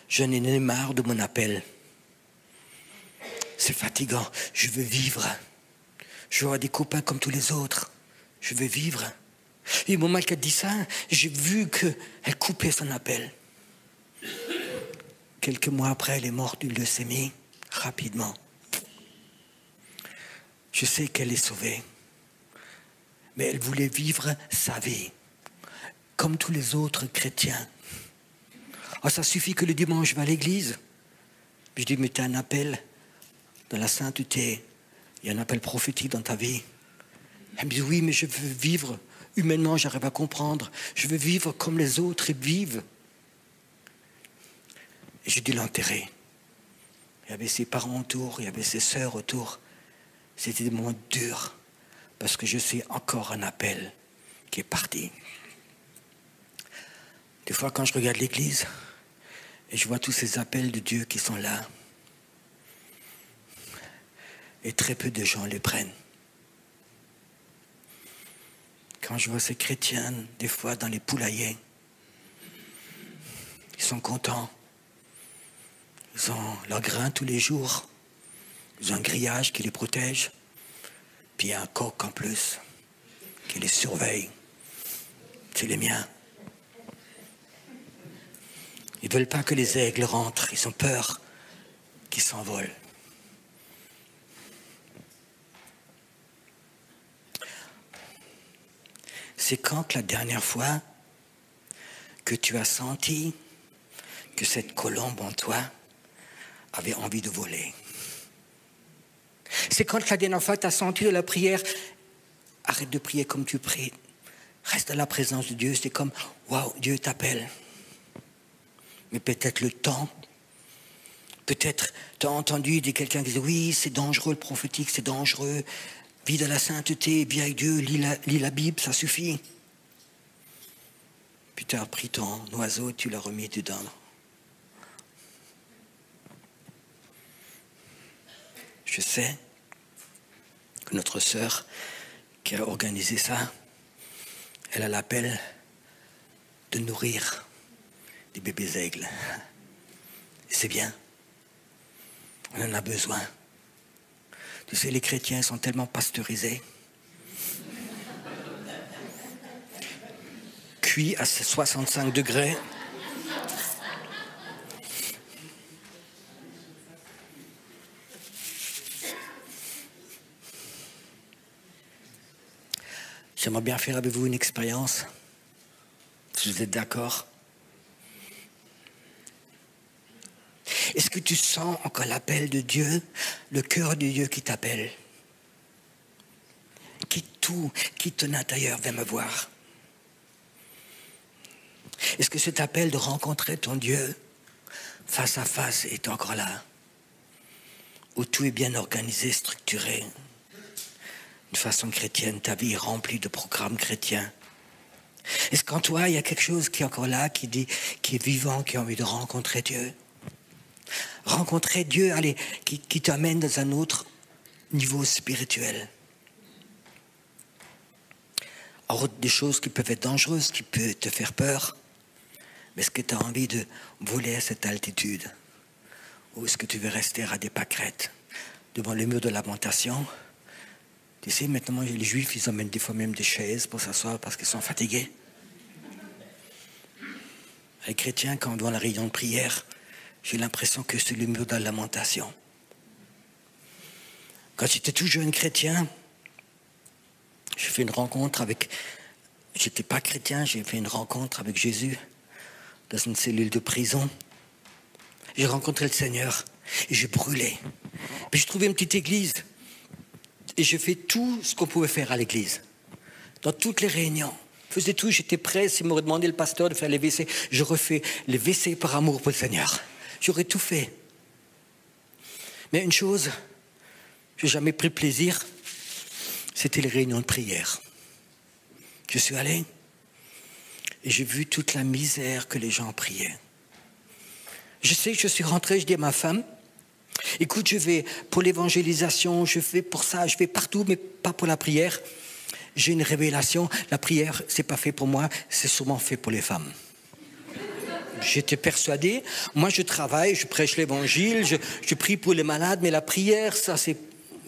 j'en ai marre de mon appel. C'est fatigant. Je veux vivre. Je veux avoir des copains comme tous les autres. Je veux vivre. Et au moment qu'elle dit ça, j'ai vu qu'elle coupait son appel. Quelques mois après, elle est morte d'une leucémie, rapidement. Je sais qu'elle est sauvée. Mais elle voulait vivre sa vie, comme tous les autres chrétiens. Oh, ça suffit que le dimanche, je vais à l'église. Je dis, mais tu as un appel dans la sainteté. Il y a un appel prophétique dans ta vie. Elle me dit, oui, mais je veux vivre. Humainement, j'arrive à comprendre. Je veux vivre comme les autres vivent. Et j'ai dû l'enterrer. Il y avait ses parents autour, il y avait ses sœurs autour. C'était des moments durs, parce que je sais encore un appel qui est parti. Des fois, quand je regarde l'église, et je vois tous ces appels de Dieu qui sont là, et très peu de gens les prennent. Quand je vois ces chrétiens, des fois dans les poulaillers, ils sont contents. Ils ont leur grain tous les jours. Ils ont un grillage qui les protège. Puis il y a un coq en plus qui les surveille. C'est les miens. Ils ne veulent pas que les aigles rentrent. Ils ont peur qu'ils s'envolent. C'est quand la dernière fois que tu as senti que cette colombe en toi avait envie de voler? C'est quand la dernière fois tu as senti de la prière, arrête de prier comme tu pries, reste dans la présence de Dieu, c'est comme, waouh, Dieu t'appelle. Mais peut-être le temps, peut-être tu as entendu de quelqu'un qui dit, oui, c'est dangereux le prophétique, c'est dangereux, vis dans la sainteté, vis avec Dieu, lis la Bible, ça suffit. Puis tu as pris ton oiseau et tu l'as remis dedans. Je sais que notre sœur qui a organisé ça, elle a l'appel de nourrir des bébés aigles. Et c'est bien. On en a besoin. Tu sais, les chrétiens sont tellement pasteurisés. Cuits à 65 degrés. J'aimerais bien faire avec vous une expérience, si vous êtes d'accord. Est-ce que tu sens encore l'appel de Dieu, le cœur de Dieu qui t'appelle, qui ton intérieur vient me voir? Est-ce que cet appel de rencontrer ton Dieu face à face est encore là? Où tout est bien organisé, structuré, d'une façon chrétienne, ta vie est remplie de programmes chrétiens? Est-ce qu'en toi, il y a quelque chose qui est encore là, qui est vivant, qui a envie de rencontrer Dieu? Rencontrer Dieu, allez, qui t'amène dans un autre niveau spirituel. Alors, des choses qui peuvent être dangereuses, qui peuvent te faire peur. Mais est-ce que tu as envie de voler à cette altitude? Ou est-ce que tu veux rester à des pâquerettes devant le mur de lamentation? Tu sais, maintenant, les Juifs, ils emmènent des fois même des chaises pour s'asseoir parce qu'ils sont fatigués. Les chrétiens, quand on doit la réunion de prière, j'ai l'impression que c'est le mur de la lamentation. Quand j'étais tout jeune chrétien, j'ai fait une rencontre avec... J'étais pas chrétien, j'ai fait une rencontre avec Jésus dans une cellule de prison. J'ai rencontré le Seigneur et j'ai brûlé. Puis j'ai trouvé une petite église et j'ai fait tout ce qu'on pouvait faire à l'église. Dans toutes les réunions. Je faisais tout, j'étais prêt. S'il m'aurait demandé le pasteur de faire les WC, je refais les WC par amour pour le Seigneur. J'aurais tout fait. Mais une chose, je n'ai jamais pris plaisir, c'était les réunions de prière. Je suis allé et j'ai vu toute la misère que les gens priaient. Je sais que je suis rentré, je dis à ma femme, écoute, je vais pour l'évangélisation, je vais pour ça, je vais partout, mais pas pour la prière. J'ai une révélation, la prière, c'est pas fait pour moi, c'est sûrement fait pour les femmes. J'étais persuadé, moi je travaille, je prêche l'évangile, je prie pour les malades, mais la prière, ça c'est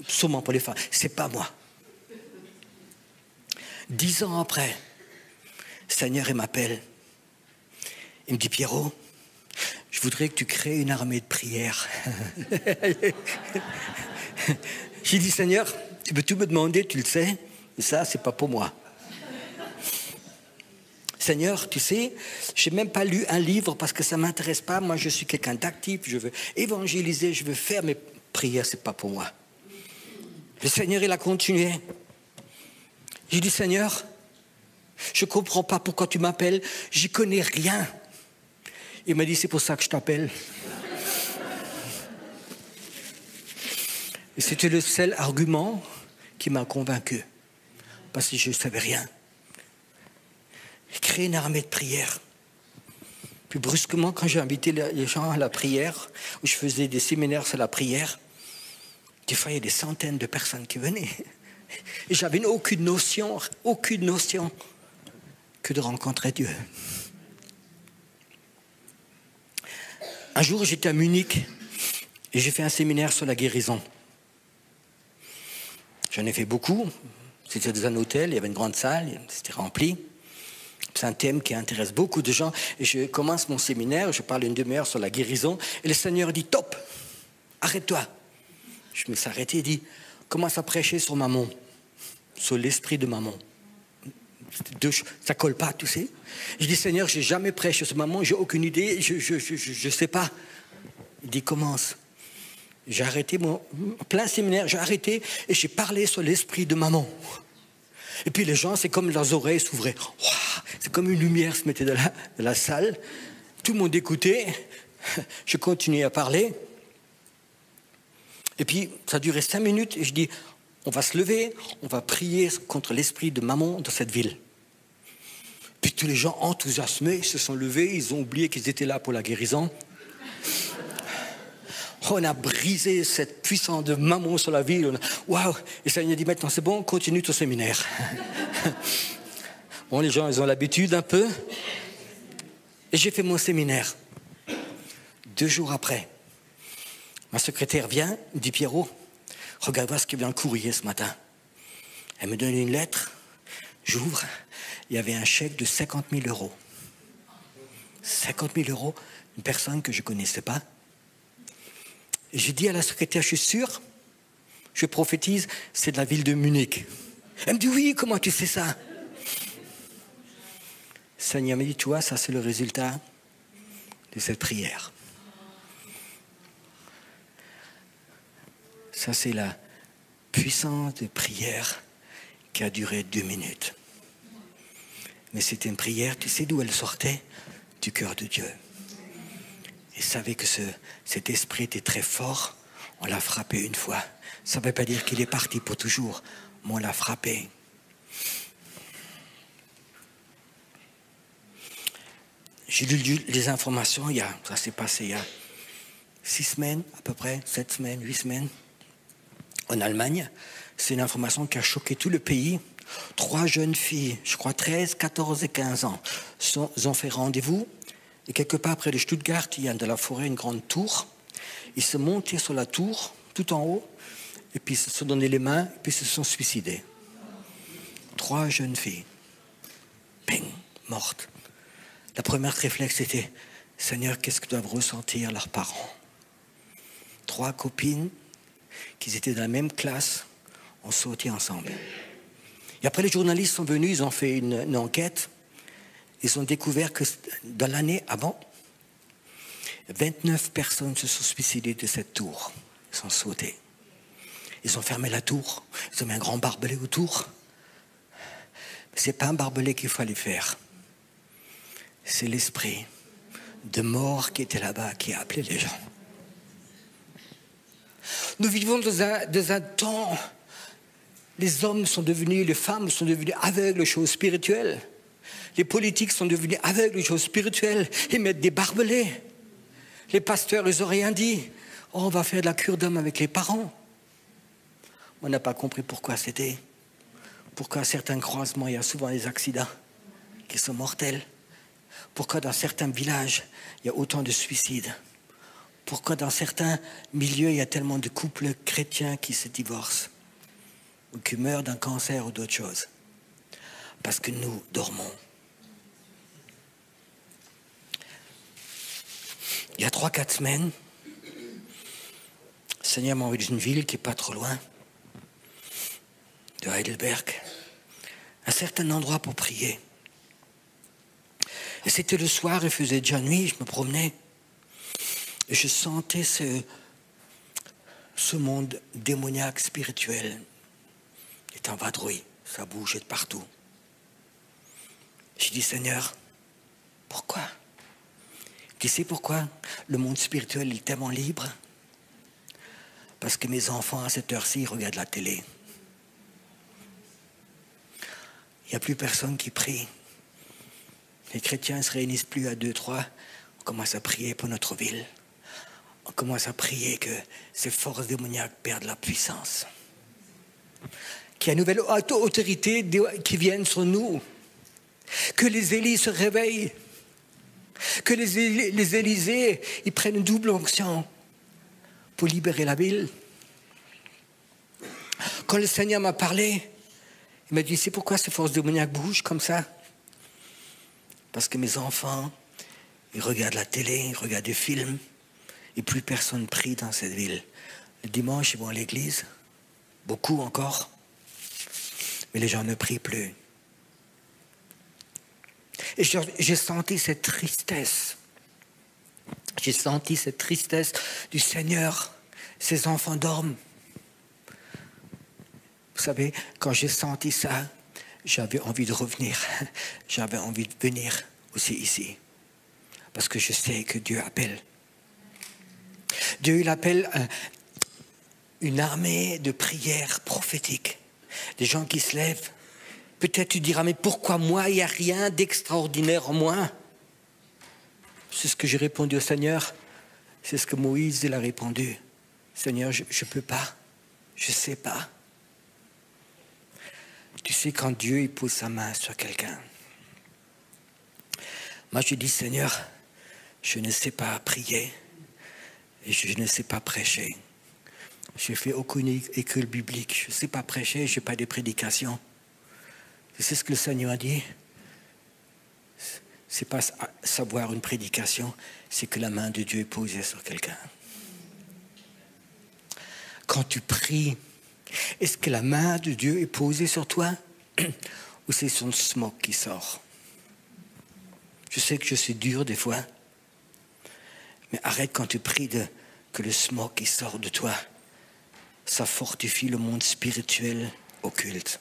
sûrement pour les femmes, c'est pas moi. 10 ans après, le Seigneur il m'appelle, il me dit Pierrot, je voudrais que tu crées une armée de prière. J'ai dit Seigneur, tu peux tout me demander, tu le sais, mais ça c'est pas pour moi. Seigneur, tu sais, je n'ai même pas lu un livre parce que ça ne m'intéresse pas. Moi, je suis quelqu'un d'actif, je veux évangéliser, je veux faire mes prières, ce n'est pas pour moi. Le Seigneur, il a continué. J'ai dit, Seigneur, je ne comprends pas pourquoi tu m'appelles, j'y connais rien. Il m'a dit, c'est pour ça que je t'appelle. Et c'était le seul argument qui m'a convaincu, parce que je ne savais rien. J'ai créé une armée de prière. Puis brusquement, quand j'ai invité les gens à la prière, où je faisais des séminaires sur la prière, des fois, il y a des centaines de personnes qui venaient. Et j'avais aucune notion que de rencontrer Dieu. Un jour, j'étais à Munich et j'ai fait un séminaire sur la guérison. J'en ai fait beaucoup. C'était dans un hôtel, il y avait une grande salle, c'était rempli. C'est un thème qui intéresse beaucoup de gens. Et je commence mon séminaire, je parle une demi-heure sur la guérison. Et le Seigneur dit, top, arrête-toi. Je me suis arrêté et dit, commence à prêcher sur maman, sur l'esprit de maman. Ça colle pas, tu sais. Je dis, Seigneur, j'ai jamais prêché sur maman, j'ai aucune idée, je sais pas. Il dit, commence. J'ai arrêté mon plein séminaire, j'ai arrêté et j'ai parlé sur l'esprit de maman. Et puis les gens, c'est comme leurs oreilles s'ouvraient. Wow, c'est comme une lumière se mettait dans la salle. Tout le monde écoutait. Je continuais à parler. Et puis, ça a duré 5 minutes. Et je dis, on va se lever, on va prier contre l'esprit de maman dans cette ville. Puis tous les gens enthousiasmés, ils se sont levés, ils ont oublié qu'ils étaient là pour la guérison. On a brisé cette puissance de mammon sur la ville. Waouh! Et le Seigneur dit maintenant, c'est bon, continue ton séminaire. Bon, les gens, ils ont l'habitude un peu. Et j'ai fait mon séminaire. 2 jours après, ma secrétaire vient, me dit Pierrot, regarde voir ce qui vient le courrier ce matin. Elle me donne une lettre, j'ouvre, il y avait un chèque de 50 000 euros. 50 000 euros, une personne que je ne connaissais pas. Et j'ai dit à la secrétaire, je suis sûr, je prophétise, c'est de la ville de Munich. Elle me dit oui, comment tu sais ça? Le Seigneur m'a dit, tu vois, ça c'est le résultat de cette prière. Ça c'est la puissance de prière qui a duré 2 minutes. Mais c'était une prière, tu sais d'où elle sortait? Du cœur de Dieu. Il savait que cet esprit était très fort. On l'a frappé une fois. Ça ne veut pas dire qu'il est parti pour toujours, mais on l'a frappé. J'ai lu les informations, ça s'est passé il y a 6 semaines, à peu près, 7 semaines, 8 semaines, en Allemagne. C'est une information qui a choqué tout le pays. 3 jeunes filles, je crois 13, 14 et 15 ans, ont fait rendez-vous. Et quelque part près de Stuttgart, il y a de la forêt une grande tour. Ils se montaient sur la tour, tout en haut, et puis ils se sont donné les mains, et puis se sont suicidés. 3 jeunes filles. Ping, mortes. La première réflexe était, Seigneur, qu'est-ce que doivent ressentir leurs parents? 3 copines, qui étaient dans la même classe, ont sauté ensemble. Et après, les journalistes sont venus, ils ont fait une enquête. Ils ont découvert que dans l'année avant, 29 personnes se sont suicidées de cette tour. Ils sont sautés. Ils ont fermé la tour. Ils ont mis un grand barbelé autour. Ce n'est pas un barbelé qu'il fallait faire. C'est l'esprit de mort qui était là-bas, qui a appelé les gens. Nous vivons dans un temps, les hommes sont devenus, les femmes sont devenues aveugles aux choses spirituelles. Les politiques sont devenus aveugles aux choses spirituelles. Ils mettent des barbelés. Les pasteurs, ils n'ont rien dit. Oh, on va faire de la cure d'homme avec les parents. On n'a pas compris pourquoi c'était. Pourquoi à certains croisements, il y a souvent des accidents qui sont mortels. Pourquoi dans certains villages, il y a autant de suicides. Pourquoi dans certains milieux, il y a tellement de couples chrétiens qui se divorcent ou qui meurent d'un cancer ou d'autres choses. Parce que nous dormons. Il y a 3-4 semaines, le Seigneur m'a envoyé dans une ville qui n'est pas trop loin de Heidelberg, un certain endroit pour prier. Et c'était le soir, il faisait déjà nuit, je me promenais, et je sentais ce monde démoniaque spirituel. Il était en vadrouille, ça bougeait de partout. J'ai dit, Seigneur, pourquoi? Tu sais pourquoi le monde spirituel est tellement libre? Parce que mes enfants, à cette heure-ci, regardent la télé. Il n'y a plus personne qui prie. Les chrétiens ne se réunissent plus à 2-3. On commence à prier pour notre ville. On commence à prier que ces forces démoniaques perdent la puissance. Qu'il y ait une nouvelle autorité qui vienne sur nous. Que les Élis se réveillent. Que les Élysées, ils prennent une double onction pour libérer la ville. Quand le Seigneur m'a parlé, il m'a dit, c'est pourquoi ces forces démoniaques bougent comme ça? Parce que mes enfants, ils regardent la télé, ils regardent des films, et plus personne prie dans cette ville. Le dimanche, ils vont à l'église, beaucoup encore, mais les gens ne prient plus. Et j'ai senti cette tristesse. J'ai senti cette tristesse du Seigneur. Ses enfants dorment. Vous savez, quand j'ai senti ça, j'avais envie de revenir. J'avais envie de venir aussi ici. Parce que je sais que Dieu appelle. Dieu, il appelle une armée de prières prophétiques. Des gens qui se lèvent. Peut-être tu diras, mais pourquoi moi, il n'y a rien d'extraordinaire en moi? C'est ce que j'ai répondu au Seigneur. C'est ce que Moïse il a répondu. Seigneur, je ne peux pas. Je ne sais pas. Tu sais, quand Dieu il pose sa main sur quelqu'un, moi je dis, Seigneur, je ne sais pas prier et je ne sais pas prêcher. Je n'ai fait aucune école biblique. Je ne sais pas prêcher, je n'ai pas de prédication. C'est ce que le Seigneur a dit. Ce n'est pas savoir une prédication, c'est que la main de Dieu est posée sur quelqu'un. Quand tu pries, est-ce que la main de Dieu est posée sur toi ou c'est son smoke qui sort? Je sais que je suis dur des fois, mais arrête quand tu pries que le smoke qui sort de toi, ça fortifie le monde spirituel occulte.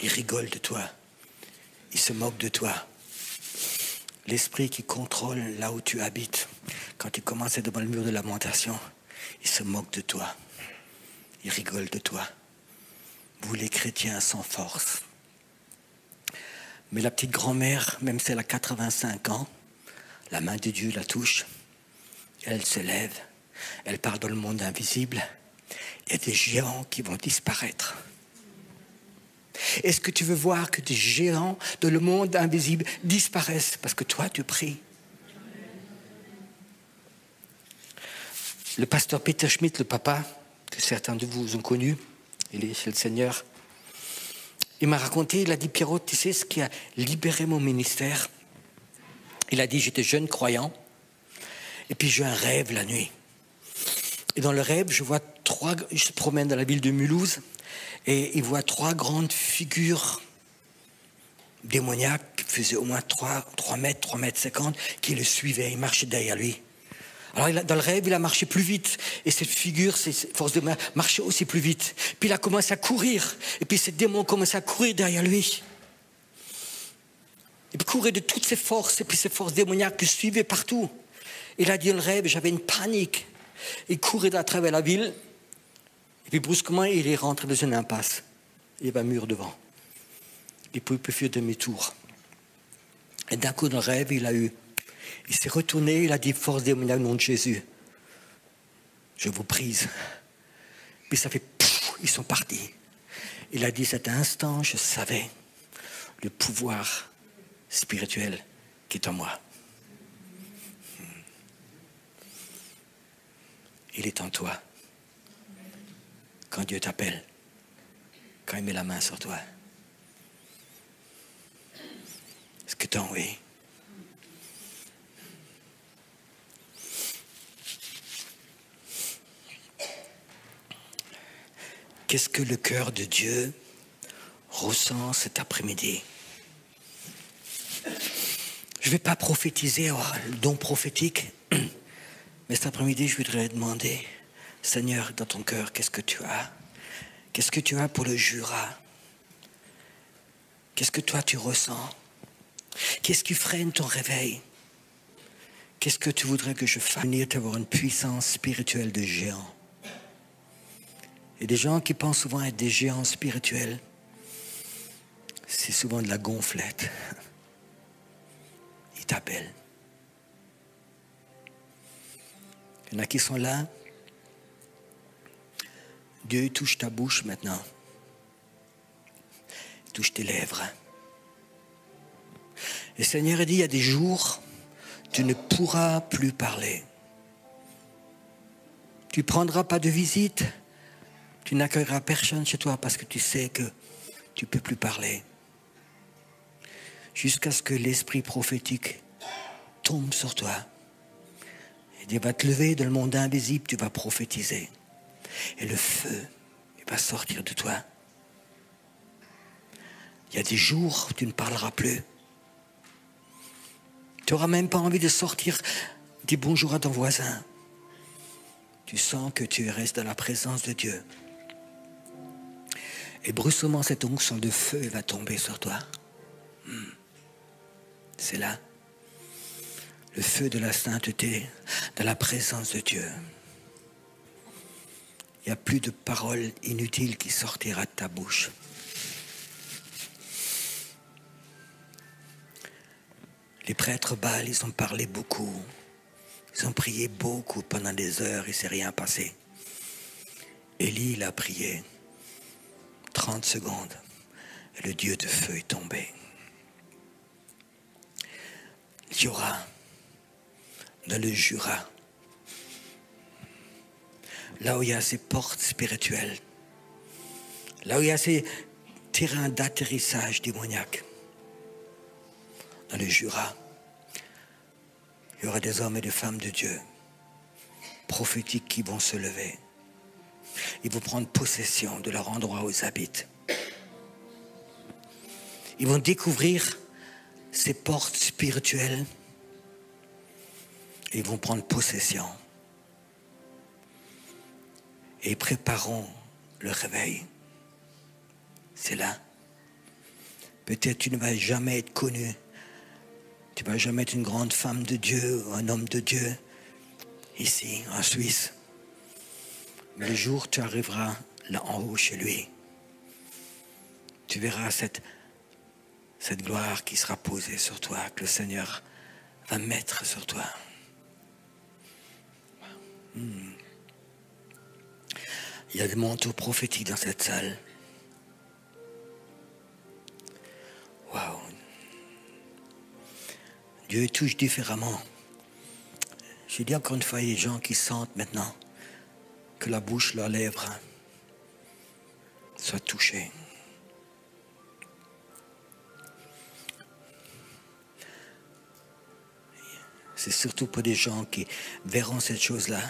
Il rigole de toi. Il se moque de toi. L'esprit qui contrôle là où tu habites, quand tu commences devant le mur de lamentation, il se moque de toi. Il rigole de toi. Vous les chrétiens sans force. Mais la petite grand-mère, même si elle a 85 ans, la main de Dieu la touche. Elle se lève. Elle part dans le monde invisible. Il y a des géants qui vont disparaître. Est-ce que tu veux voir que des géants dans le monde invisible disparaissent parce que toi, tu pries? Le pasteur Peter Schmidt, le papa, que certains de vous ont connu, il est chez le Seigneur, il m'a raconté, il a dit, Pierrot, tu sais ce qui a libéré mon ministère? Il a dit, j'étais jeune croyant, et puis j'ai un rêve la nuit. Et dans le rêve, je se promène dans la ville de Mulhouse, et il voit 3 grandes figures démoniaques qui faisaient au moins 3 mètres, 3 mètres 50, qui le suivaient, ils marchaient derrière lui. Alors dans le rêve, il a marché plus vite, et cette figure, cette force de main, marchait aussi plus vite. Puis il a commencé à courir, et puis ces démons commençaient à courir derrière lui. Il courait de toutes ses forces, et puis ces forces démoniaques le suivaient partout. Il a dit dans le rêve, j'avais une panique. Il courait à travers la ville, et puis brusquement, il est rentré dans une impasse. Il y avait un mur devant. Il ne pouvait plus faire demi-tour. Et d'un coup, dans le rêve, il s'est retourné, il a dit, force démoniaque, au nom de Jésus, je vous prise. Puis ça fait, pouf, ils sont partis. Il a dit, cet instant, je savais le pouvoir spirituel qui est en moi. Il est en toi. Quand Dieu t'appelle, quand il met la main sur toi. Est-ce que tu en es? Qu'est-ce que le cœur de Dieu ressent cet après-midi? Je ne vais pas prophétiser, le don prophétique, mais cet après-midi, je voudrais demander, Seigneur, dans ton cœur, qu'est-ce que tu as? Qu'est-ce que tu as pour le Jura? Qu'est-ce que toi tu ressens? Qu'est-ce qui freine ton réveil? Qu'est-ce que tu voudrais que je fasse? Venir t'avoir une puissance spirituelle de géant. Et des gens qui pensent souvent être des géants spirituels, c'est souvent de la gonflette. Ils t'appellent. Il y en a qui sont là. Dieu touche ta bouche maintenant. Il touche tes lèvres. Et le Seigneur a dit, il y a des jours, tu ne pourras plus parler. Tu ne prendras pas de visite. Tu n'accueilleras personne chez toi parce que tu sais que tu ne peux plus parler. Jusqu'à ce que l'esprit prophétique tombe sur toi. Et Dieu va te lever dans le monde invisible, tu vas prophétiser. Et le feu, il va sortir de toi. Il y a des jours où tu ne parleras plus. Tu n'auras même pas envie de sortir, dire bonjour à ton voisin. Tu sens que tu restes dans la présence de Dieu. Et brusquement, cette onction de feu va tomber sur toi. C'est là. Le feu de la sainteté, de la présence de Dieu. Il n'y a plus de paroles inutiles qui sortira de ta bouche. Les prêtres Baal, ils ont parlé beaucoup. Ils ont prié beaucoup pendant des heures, il ne s'est rien passé. Élie, il a prié 30 secondes et le Dieu de feu est tombé. Il y aura dans le Jura, là où il y a ces portes spirituelles, là où il y a ces terrains d'atterrissage démoniaques, dans le Jura, il y aura des hommes et des femmes de Dieu prophétiques qui vont se lever. Ils vont prendre possession de leur endroit où ils habitent. Ils vont découvrir ces portes spirituelles et ils vont prendre possession. Et ils prépareront le réveil. C'est là. Peut-être tu ne vas jamais être connu. Tu ne vas jamais être une grande femme de Dieu ou un homme de Dieu ici, en Suisse. Mais le jour où tu arriveras là en haut chez lui, tu verras cette gloire qui sera posée sur toi, que le Seigneur va mettre sur toi. Il y a des manteaux prophétiques dans cette salle. Waouh! Dieu touche différemment. Je dis encore une fois, il y a des gens qui sentent maintenant que la bouche, leurs lèvres soient touchées. C'est surtout pour des gens qui verront cette chose-là.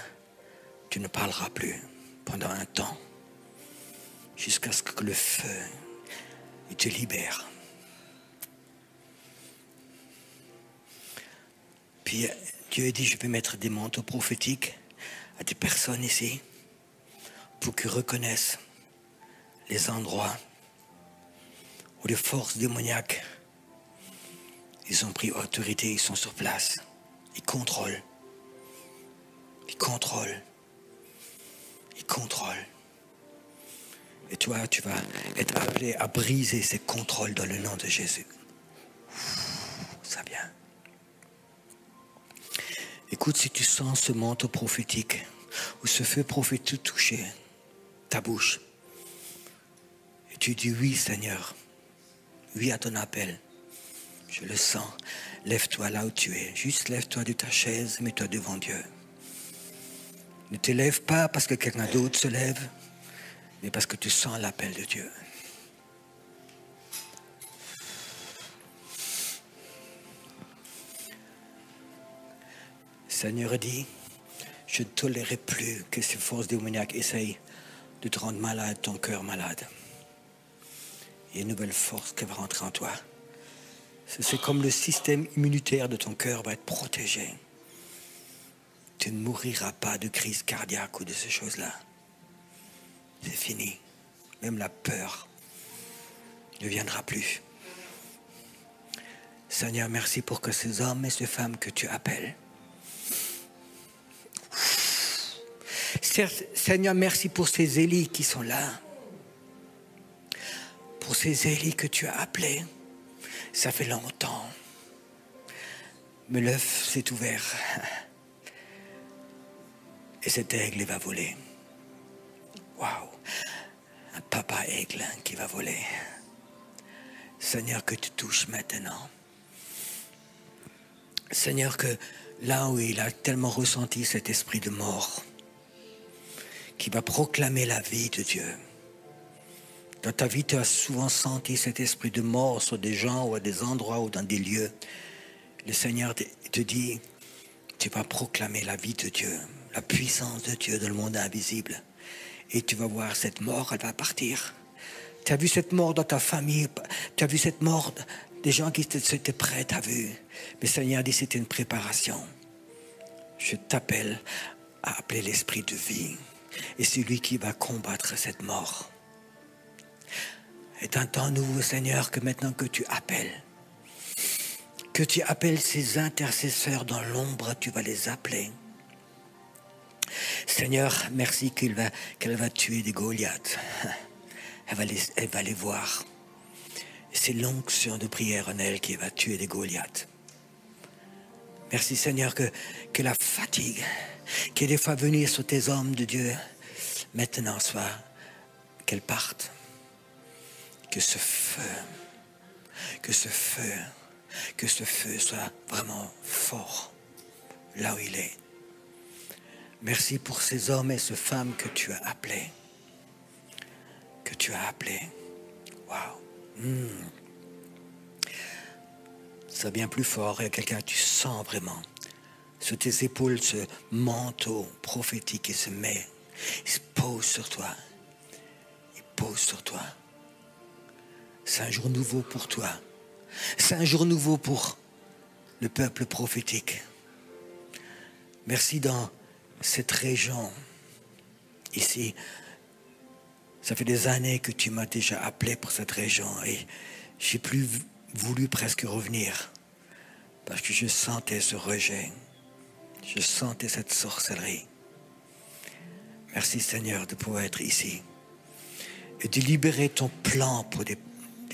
Tu ne parleras plus pendant un temps, jusqu'à ce que le feu il te libère. Puis Dieu a dit, je vais mettre des manteaux prophétiques à des personnes ici pour qu'ils reconnaissent les endroits où les forces démoniaques, ils ont pris autorité, ils sont sur place. Ils contrôlent. Ils contrôlent. Ils contrôlent. Et toi, tu vas être appelé à briser ces contrôles dans le nom de Jésus. Ça vient. Écoute, si tu sens ce manteau prophétique ou ce feu prophétique toucher ta bouche, et tu dis oui, Seigneur, oui à ton appel, je le sens. Lève-toi là où tu es. Juste lève-toi de ta chaise, mets-toi devant Dieu. Ne te lève pas parce que quelqu'un d'autre se lève, mais parce que tu sens l'appel de Dieu. Le Seigneur dit, je ne tolérerai plus que ces forces démoniaques essayent de te rendre malade, ton cœur malade. Il y a une nouvelle force qui va rentrer en toi. C'est comme le système immunitaire de ton cœur va être protégé. Tu ne mouriras pas de crise cardiaque ou de ces choses-là. C'est fini. Même la peur ne viendra plus. Seigneur, merci pour que ces hommes et ces femmes que tu appelles. Seigneur, merci pour ces Élis qui sont là. Pour ces Élis que tu as appelés. Ça fait longtemps. Mais l'œuf s'est ouvert. Et cet aigle, il va voler. Waouh! Un papa aigle qui va voler. Seigneur, que tu touches maintenant. Seigneur, que là où il a tellement ressenti cet esprit de mort, qui va proclamer la vie de Dieu. Dans ta vie, tu as souvent senti cet esprit de mort sur des gens ou à des endroits ou dans des lieux. Le Seigneur te dit, tu vas proclamer la vie de Dieu, la puissance de Dieu dans le monde invisible. Et tu vas voir cette mort, elle va partir. Tu as vu cette mort dans ta famille, tu as vu cette mort des gens qui étaient prêts, tu as vu. Mais le Seigneur dit, c'était une préparation. Je t'appelle à appeler l'esprit de vie. Et c'est lui qui va combattre cette mort. C'est un temps nouveau, Seigneur, que maintenant que tu appelles ces intercesseurs dans l'ombre, tu vas les appeler. Seigneur, merci qu'elle va tuer des Goliaths. Elle va les voir. C'est l'onction de prière en elle qui va tuer des Goliaths. Merci Seigneur que la fatigue qui est des fois venue sur tes hommes de Dieu, maintenant soit qu'elle parte. Que ce feu soit vraiment fort là où il est. Merci pour ces hommes et ces femmes que tu as appelés. Waouh. Ça vient plus fort. Il y a quelqu'un, tu sens vraiment sur tes épaules ce manteau prophétique qui se met. Il se pose sur toi. C'est un jour nouveau pour toi. C'est un jour nouveau pour le peuple prophétique. Merci dans cette région, ici. Ça fait des années que tu m'as déjà appelé pour cette région et j'ai plus voulu presque revenir parce que je sentais ce rejet. Je sentais cette sorcellerie. Merci Seigneur de pouvoir être ici et de libérer ton plan pour des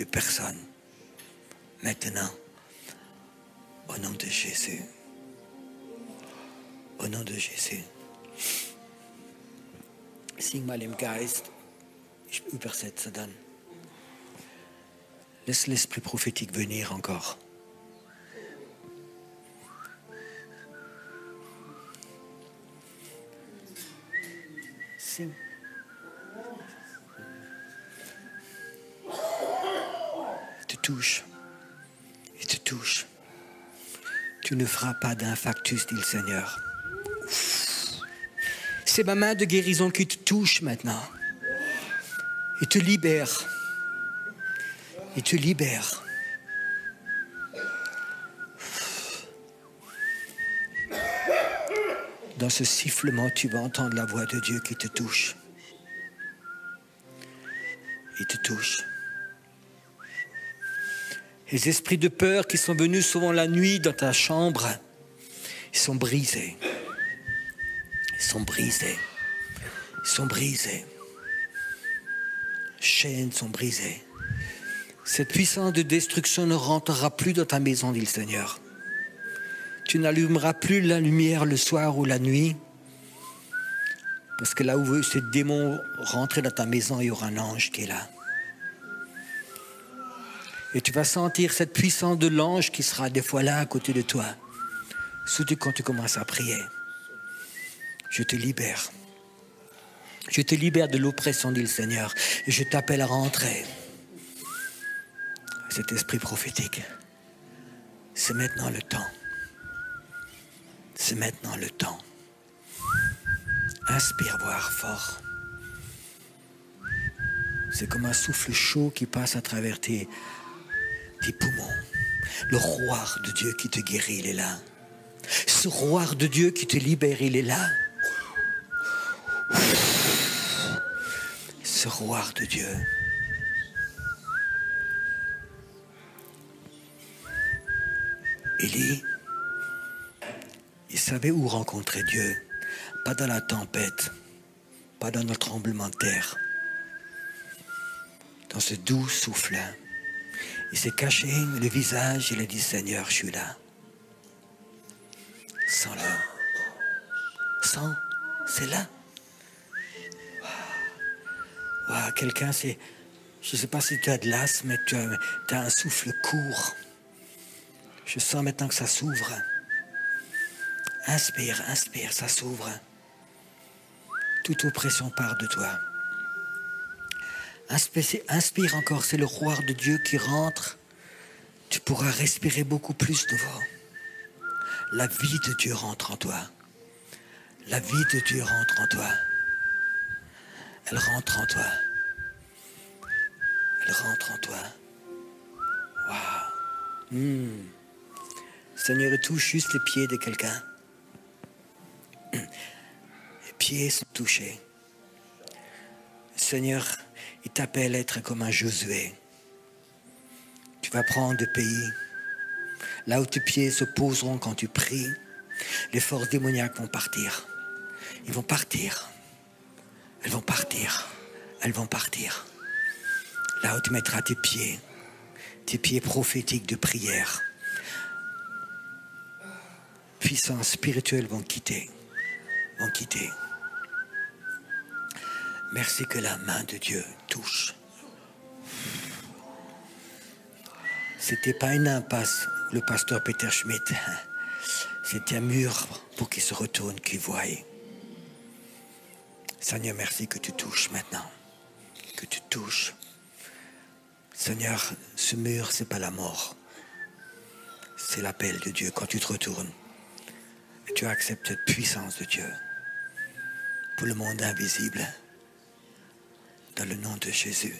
personnes. Maintenant, au nom de Jésus. Au nom de Jésus. Sing mal im Geist. Ich übersetze dann. Laisse l'esprit prophétique venir encore. Sing. Il te touche. Tu ne feras pas d'infarctus, dit le Seigneur. C'est ma main de guérison qui te touche maintenant. Il te libère. Dans ce sifflement, tu vas entendre la voix de Dieu qui te touche. Il te touche. Les esprits de peur qui sont venus souvent la nuit dans ta chambre, ils sont brisés. Chaînes sont brisées. Cette puissance de destruction ne rentrera plus dans ta maison, dit le Seigneur. Tu n'allumeras plus la lumière le soir ou la nuit, parce que là où ces démons rentrent dans ta maison, il y aura un ange qui est là. Et tu vas sentir cette puissance de l'ange qui sera des fois là à côté de toi, surtout quand tu commences à prier. Je te libère. Je te libère de l'oppression, dit le Seigneur, et je t'appelle à rentrer. Cet esprit prophétique, c'est maintenant le temps. Inspire, voir fort. C'est comme un souffle chaud qui passe à travers tes poumons. Le roi de Dieu qui te guérit, il est là. Ce roi de Dieu qui te libère, il est là. Ce roi de Dieu. Élie, il savait où rencontrer Dieu. Pas dans la tempête, pas dans le tremblement de terre. Dans ce doux souffle, il s'est caché le visage, il a dit, Seigneur, je suis là. Sens-le. Sens, c'est là. Wow, quelqu'un, je ne sais pas si tu as de l'asthme, mais tu as un souffle court. Je sens maintenant que ça s'ouvre. Inspire, ça s'ouvre. Toute oppression part de toi. Inspire encore, c'est le roi de Dieu qui rentre. Tu pourras respirer beaucoup plus devant. La vie de Dieu rentre en toi. La vie de Dieu rentre en toi. Elle rentre en toi. Elle rentre en toi. Waouh. Seigneur, il touche juste les pieds de quelqu'un. Les pieds sont touchés. Seigneur, il t'appelle à être comme un Josué. Tu vas prendre le pays. Là où tes pieds se poseront quand tu pries, les forces démoniaques vont partir. Ils vont partir. Elles vont partir. Elles vont partir. Là où tu mettras tes pieds prophétiques de prière. puissances spirituelles vont quitter. Merci que la main de Dieu touche. C'était pas une impasse, le pasteur Peter Schmidt. C'était un mur pour qu'il se retourne, qu'il voie. Seigneur, merci que tu touches maintenant. Que tu touches. Seigneur, ce mur, c'est pas la mort. C'est l'appel de Dieu. Quand tu te retournes, tu acceptes cette puissance de Dieu pour le monde invisible. Dans le nom de Jésus.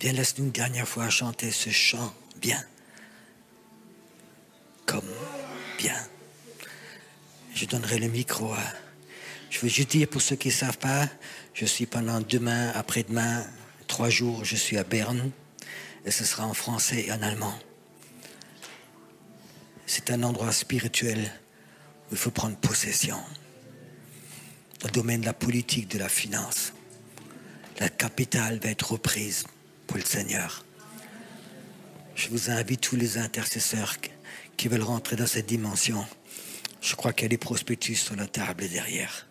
Viens, laisse-nous une dernière fois chanter ce chant bien. Comme bien. Je donnerai le micro à... Je veux juste dire pour ceux qui ne savent pas, je suis pendant demain, après-demain, 3 jours, je suis à Berne. Et ce sera en français et en allemand. C'est un endroit spirituel où il faut prendre possession. Dans le domaine de la politique, de la finance. La capitale va être reprise pour le Seigneur. Je vous invite tous les intercesseurs qui veulent rentrer dans cette dimension. Je crois qu'il y a des prospectus sur la table derrière.